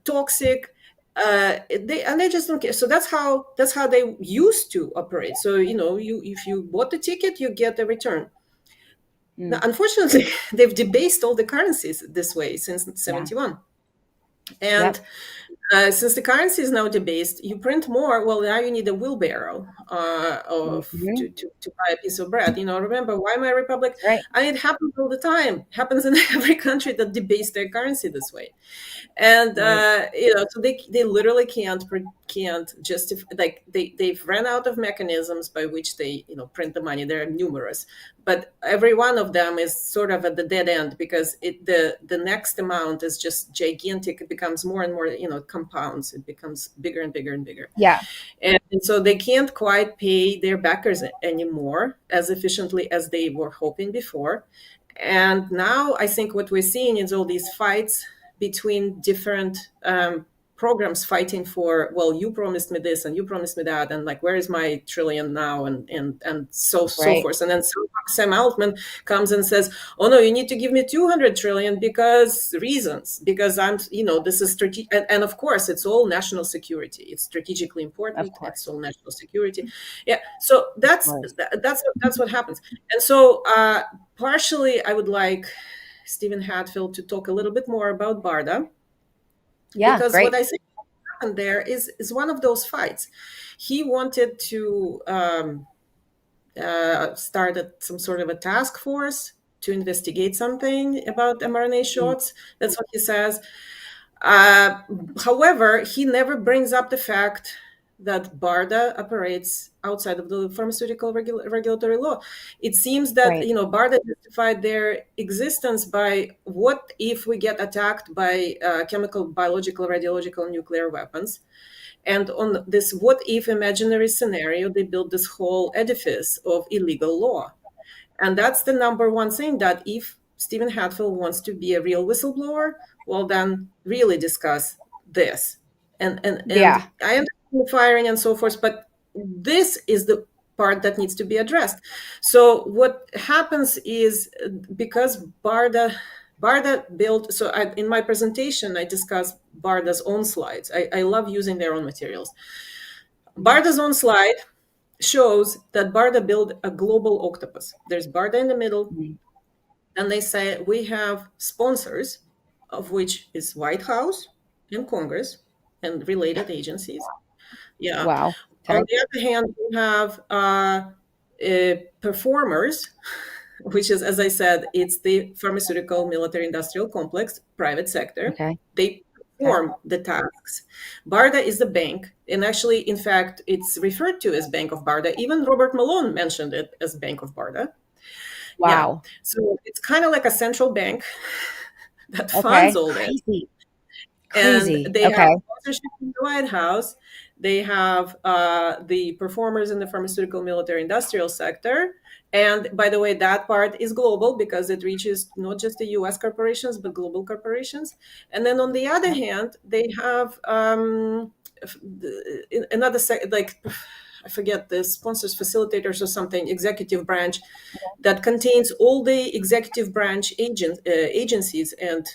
toxic. They just don't care. So that's how they used to operate. So if you bought the ticket, you get a return. Now, unfortunately, they've debased all the currencies this way since 71. And since the currency is now debased, you print more. Well, now you need a wheelbarrow to buy a piece of bread. Remember Weimar Republic? And it happens all the time. Happens in every country that debased their currency this way. And so they literally can't justify. Like they've run out of mechanisms by which they print the money. There are numerous, but every one of them is sort of at the dead end, because the next amount is just gigantic. It becomes more and more, compounds. It becomes bigger and bigger and bigger. And so they can't quite pay their backers anymore as efficiently as they were hoping before. And now I think what we're seeing is all these fights between different programs fighting for, well, you promised me this and you promised me that, and like, where is my trillion now, and so forth. And then Sam Altman comes and says, oh no, you need to give me 200 trillion because I'm this is strategic, and of course it's all national security. It's strategically important. It's all national security. So that's what happens. And so partially I would like Stephen Hatfield to talk a little bit more about BARDA. Because what I think happened there is one of those fights. He wanted to start some sort of a task force to investigate something about mRNA shots. That's what he says. However, he never brings up the fact that BARDA operates outside of the pharmaceutical regulatory law. It seems that BARDA justified their existence by, what if we get attacked by chemical, biological, radiological, nuclear weapons? And on this what if imaginary scenario, they built this whole edifice of illegal law. And that's the number one thing, that if Stephen Hatfield wants to be a real whistleblower, well, then really discuss this. And I understand the firing and so forth, but this is the part that needs to be addressed. So what happens is, because BARDA BARDA built, so in my presentation, I discussed BARDA's own slides. I love using their own materials. BARDA's own slide shows that BARDA built a global octopus. There's BARDA in the middle, and they say we have sponsors, of which is White House and Congress and related agencies. Yeah. Wow. On Okay. the other hand, we have performers, which is, as I said, it's the pharmaceutical military industrial complex, private sector. Okay. They perform the tasks. BARDA is the bank. And actually, in fact, it's referred to as Bank of BARDA. Even Robert Malone mentioned it as Bank of BARDA. Wow. Yeah. So it's kind of like a central bank that Okay. funds all this. Crazy. And they Okay. have sponsorship in the White House. They have the performers in the pharmaceutical military industrial sector. And by the way, that part is global because it reaches not just the US corporations, but global corporations. And then on the other hand, they have another, like, I forget, the sponsors, facilitators or something, executive branch that contains all the executive branch agencies and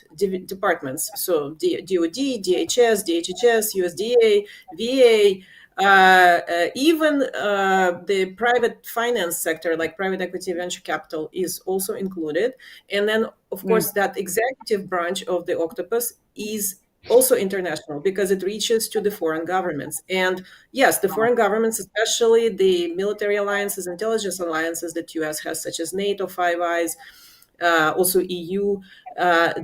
departments. So DOD, DHS, DHHS, USDA, VA, even the private finance sector, like private equity, venture capital, is also included. And then, of course, that executive branch of the octopus is also international because it reaches to the foreign governments. And yes, the foreign governments, especially the military alliances, intelligence alliances that US has, such as NATO, Five Eyes, also EU,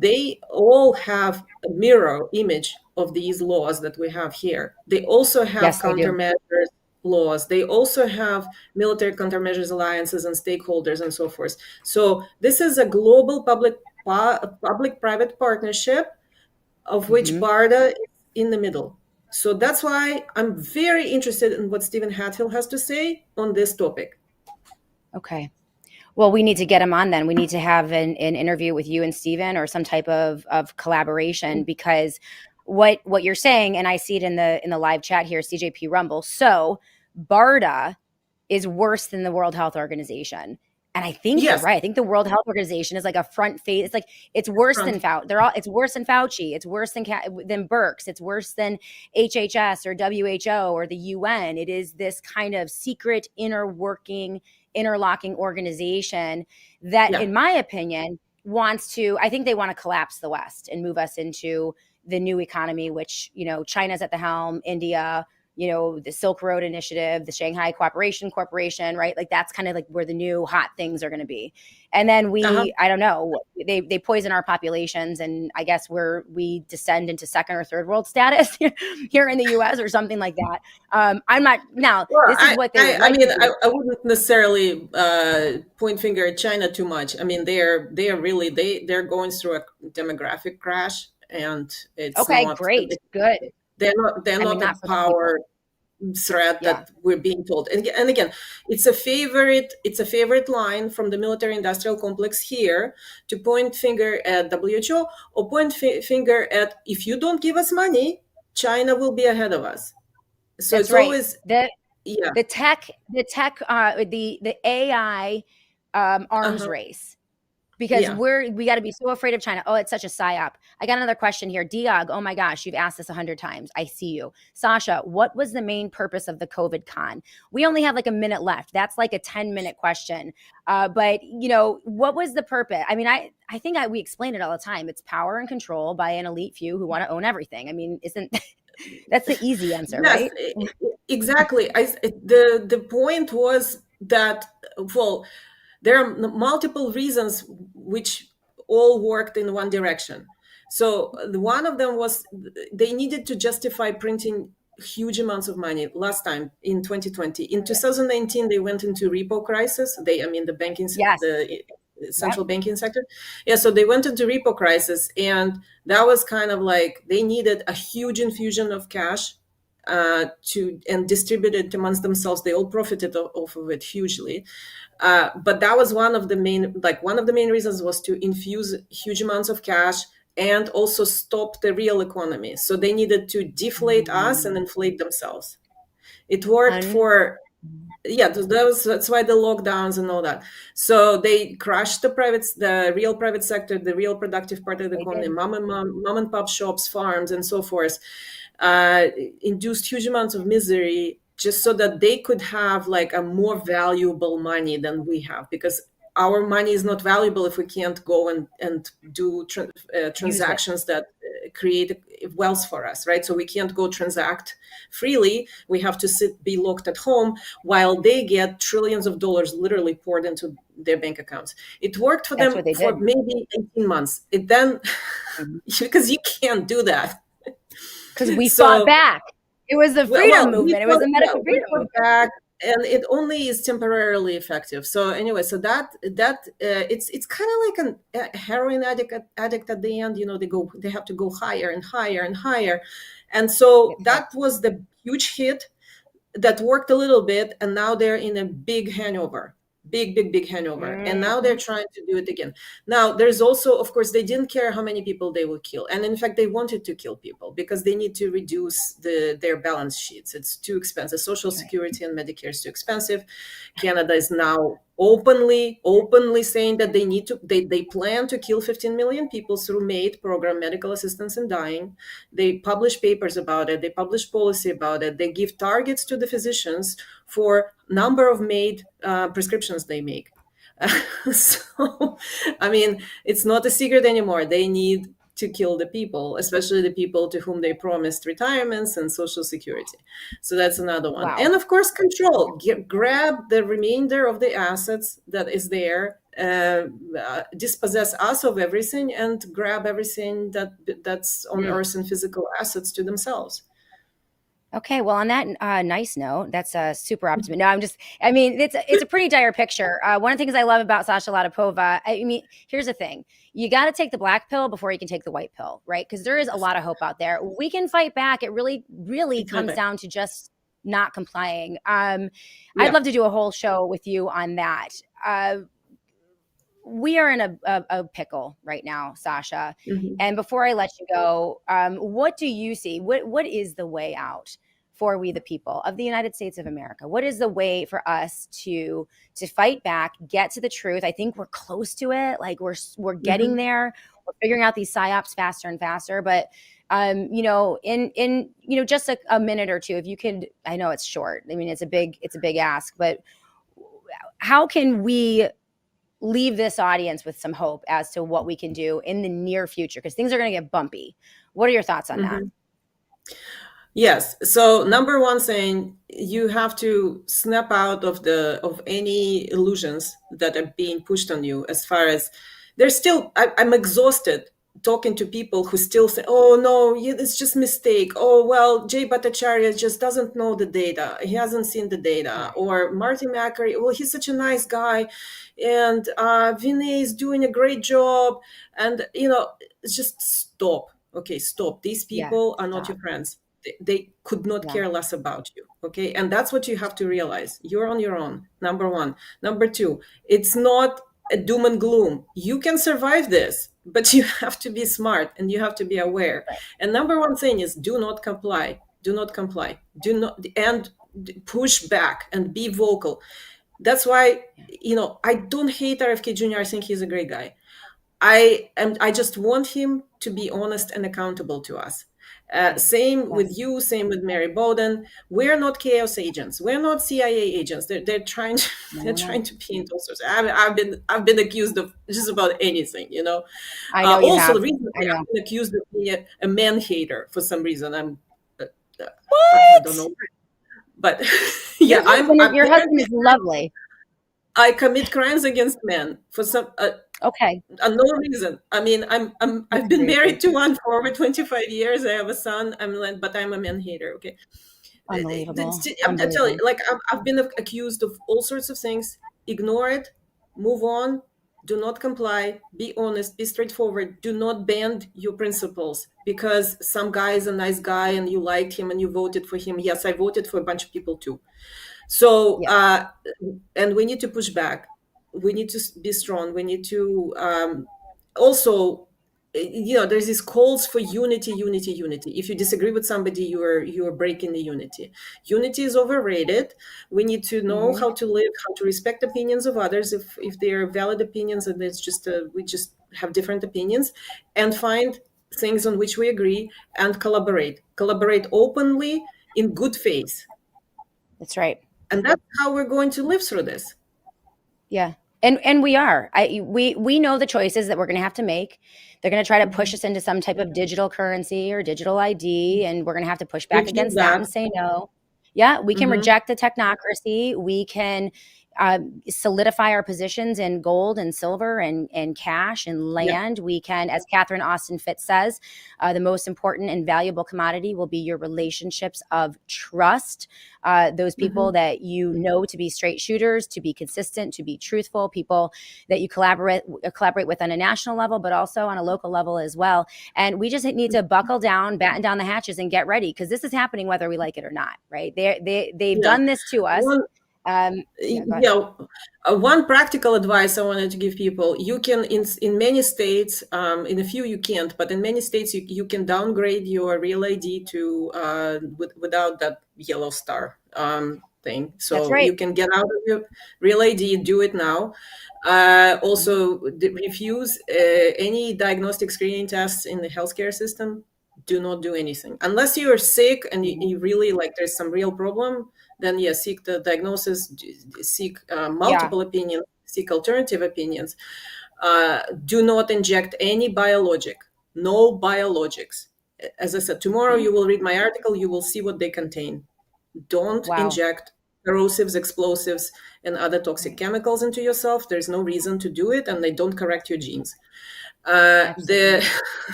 they all have a mirror image of these laws that we have here. They also have Yes, they do. countermeasures laws. They also have military countermeasures alliances and stakeholders and so forth. So this is a global public-private partnership of which BARDA is in the middle. So that's why I'm very interested in what Stephen Hatfield has to say on this topic. Okay. Well, we need to get him on then. We need to have an interview with you and Stephen or some type of collaboration, because what you're saying, and I see it in the live chat here, CJP Rumble. So BARDA is worse than the World Health Organization. And I think you're right. I think the World Health Organization is like a front face. It's like, it's worse than Fauci. It's worse than Fauci. It's worse than Birx. It's worse than HHS or WHO or the UN. It is this kind of secret interlocking organization that, in my opinion, I think they want to collapse the West and move us into the new economy, which, China's at the helm, India, the Silk Road Initiative, the Shanghai Cooperation Corporation, right? Like that's kind of like where the new hot things are going to be. And then I don't know, they poison our populations, and I guess we descend into second or third world status here in the US or something like that. I'm not now. Well, this is what they. I wouldn't necessarily point finger at China too much. I mean, they're going through a demographic crash, and it's great, good. They're not a power threat that we're being told. And again, it's a favorite line from the military industrial complex here to point finger at WHO or point finger at, if you don't give us money, China will be ahead of us. So that's it's right. always the tech, the AI arms race. Because we got to be so afraid of China. Oh, it's such a psyop. I got another question here. Diog, oh my gosh, you've asked this 100 times. I see you. Sasha, what was the main purpose of the COVID con? We only have like a minute left. That's like a 10-minute question. But, what was the purpose? I mean, I think we explain it all the time. It's power and control by an elite few who want to own everything. I mean, that's the easy answer, right? Exactly. The point was that, there are multiple reasons which all worked in one direction. So one of them was they needed to justify printing huge amounts of money last time in 2020. In 2019, they went into repo crisis. The banking, the central banking sector. Yeah, so they went into repo crisis, and that was kind of like they needed a huge infusion of cash and distribute it amongst themselves. They all profited off of it hugely. But that was one of the main reasons was to infuse huge amounts of cash and also stop the real economy. So they needed to deflate us and inflate themselves. It worked for Yeah, that's why the lockdowns and all that. So they crushed the real private sector, the real productive part of the They economy, did. mom and pop shops, farms, and so forth. Induced huge amounts of misery just so that they could have like a more valuable money than we have, because our money is not valuable if we can't go and do Use it. transactions that create wealth for us, right? So we can't go transact freely. We have to be locked at home while they get trillions of dollars literally poured into their bank accounts. It worked for That's them what they for did. maybe 18 months. It then, Mhm. because you can't do that. Because we fought So, back. It was the freedom movement. It was the medical we freedom fought movement. back, and it only is temporarily effective. So anyway, so that it's kind of like a heroin addict at the end. You know, they have to go higher and higher and higher, and so Get that hooked. was the huge hit that worked a little bit, and now they're in a big hangover, big hangover, and now they're Mhm. trying to do it again. Now there's also, of course, they didn't care how many people they would kill, and in fact they wanted to kill people because they need to reduce their balance sheets. It's too expensive. Social Right. security and Medicare is too expensive. Canada is now openly saying that they plan to kill 15 million people through MAID program, medical assistance in dying. They publish papers about it. They publish policy about it. They give targets to the physicians for number of MAID prescriptions they make. So, I mean, it's not a secret anymore. They need to kill the people, especially the people to whom they promised retirements and social security. So that's another one. Wow. And of course, control. Grab the remainder of the assets that is there, dispossess us of everything, and grab everything that's on Mm. earth and physical assets to themselves. Okay, well, on that nice note, that's super optimistic. No, I mean, it's a pretty dire picture. One of the things I love about Sasha Latypova, I mean, here's the thing. You got to take the black pill before you can take the white pill, right? Because there is a lot of hope out there. We can fight back. It really comes down to just not complying. I'd Yeah. love to do a whole show with you on that. We are in a pickle right now, Sasha. Mhm. And before I let you go, what do you see? What is the way out for we the people of the United States of America? What is the way for us to fight back, get to the truth? I think we're close to it. Like we're getting Mhm. there. We're figuring out these psyops faster and faster. But you know, in you know, just a minute or two, if you could, I know it's short. I mean, it's a big ask, but how can we leave this audience with some hope as to what we can do in the near future, because things are going to get bumpy? What are your thoughts on that? Mhm. Yes. So number one thing, you have to snap out of any illusions that are being pushed on you. As far as there's still, I'm exhausted talking to people who still say, "Oh no, it's just mistake." Oh well, Jay Bhattacharya just doesn't know the data. He hasn't seen the data. Or Marty Macri, well, he's such a nice guy, and Vinay is doing a great job. And just stop. Okay, stop. These Yeah, people are not stop. your friends. They could not Yeah. care less about you. Okay, and that's what you have to realize. You're on your own. Number one. Number two, it's not a doom and gloom. You can survive this, but you have to be smart and you have to be aware. And number one thing is, do not comply. Do not comply. Do not, and push back and be vocal. That's why, I don't hate RFK Jr. I think he's a great guy. I just want him to be honest and accountable to us. Same with Yes. you, same with Mary Bowden. We're not chaos agents. We're not CIA agents. They're trying to No, they're we're not. trying to paint all sorts. I've been accused of just about anything. I know you Also, have. recently I know. I've been accused of being a man hater for some reason. Uh, I don't What? know, but yeah, Your husband is lovely. I commit crimes against men for some. Okay. No reason. I mean, That's I've been crazy. married to one for over 25 years. I have a son. But I'm a man hater. Okay. Unbelievable. I'm telling Unbelievable. you, like I've been accused of all sorts of things. Ignore it. Move on. Do not comply. Be honest. Be straightforward. Do not bend your principles because some guy is a nice guy and you liked him and you voted for him. Yes, I voted for a bunch of people too. So, Yeah. and we need to push back. We need to be strong. We need to also there's these calls for unity, unity, unity. If you disagree with somebody, you are breaking the unity. Unity is overrated. We need to know how to live, how to respect opinions of others if they are valid opinions, and it's just we just have different opinions, and find things on which we agree and collaborate openly in good faith. That's right. And that's how we're going to live through this. Yeah. And we are. We know the choices that we're going to have to make. They're going to try to push us into some type of digital currency or digital ID, and we're going to have to push back Refuse against that and say no. Yeah, we can reject the technocracy. We can solidify our positions in gold and silver and cash and land. Yeah. We can, as Catherine Austin Fitts says, the most important and valuable commodity will be your relationships of trust. Those people that you know to be straight shooters, to be consistent, to be truthful, people that you collaborate with on a national level, but also on a local level as well. And we just need to buckle down, batten down the hatches, and get ready, because this is happening whether we like it or not. Right? They've done this to us. One practical advice I wanted to give people: you can, in many states, in a few you can't, but in many states you can downgrade your real ID to without that yellow star thing. So That's right. you can get out of your real ID. Do it now. Also, refuse any diagnostic screening tests in the healthcare system. Do not do anything unless you are sick and you really there's some real problem. Then seek the diagnosis, seek multiple opinions, seek alternative opinions. Do not inject any biologic, no biologics. As I said, tomorrow you will read my article, you will see what they contain. Don't inject corrosives, explosives, and other toxic chemicals into yourself. There's no reason to do it, and they don't correct your genes.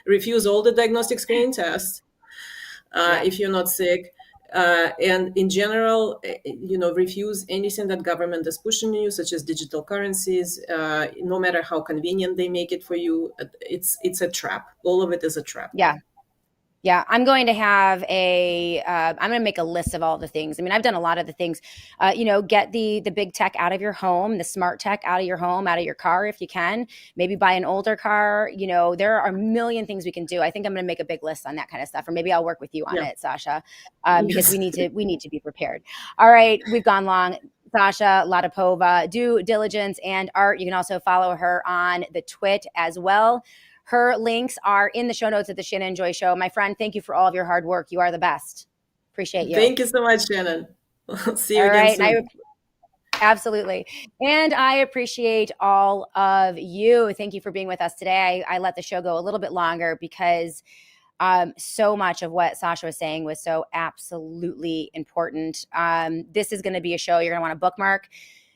Refuse all the diagnostic screening tests if you're not sick. And in general, refuse anything that government is pushing you, such as digital currencies. No matter how convenient they make it for you, it's a trap. All of it is a trap. Yeah, I'm going to have I'm going to make a list of all the things. I mean, I've done a lot of the things, get the big tech out of your home, the smart tech out of your home, out of your car if you can. Maybe buy an older car. There are a million things we can do. I think I'm going to make a big list on that kind of stuff, or maybe I'll work with you on it, Sasha, because we need to be prepared. All right, we've gone long. Sasha Latypova, due diligence and art. You can also follow her on the Twit as well. Her links are in the show notes at the Shannon Joy Show. My friend, thank you for all of your hard work. You are the best. Appreciate you. Thank you so much, Shannon. See you again soon. Absolutely. And I appreciate all of you. Thank you for being with us today. I let the show go a little bit longer because so much of what Sasha was saying was so absolutely important. This is going to be a show you're going to want to bookmark.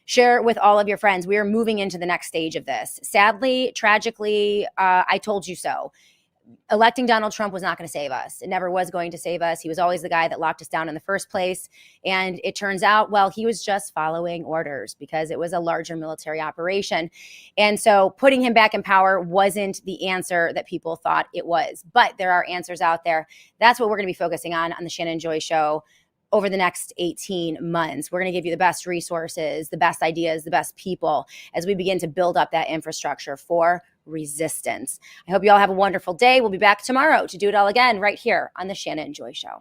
Share it with all of your friends. We are moving into the next stage of this. Sadly, tragically, I told you so. Electing Donald Trump was not going to save us. It never was going to save us. He was always the guy that locked us down in the first place. And it turns out, well, he was just following orders because it was a larger military operation. And so putting him back in power wasn't the answer that people thought it was. But there are answers out there. That's what we're going to be focusing on the Shannon Joy Show over the next 18 months. We're going to give you the best resources, the best ideas, the best people as we begin to build up that infrastructure for resistance. I hope you all have a wonderful day. We'll be back tomorrow to do it all again right here on the Shannon Joy Show.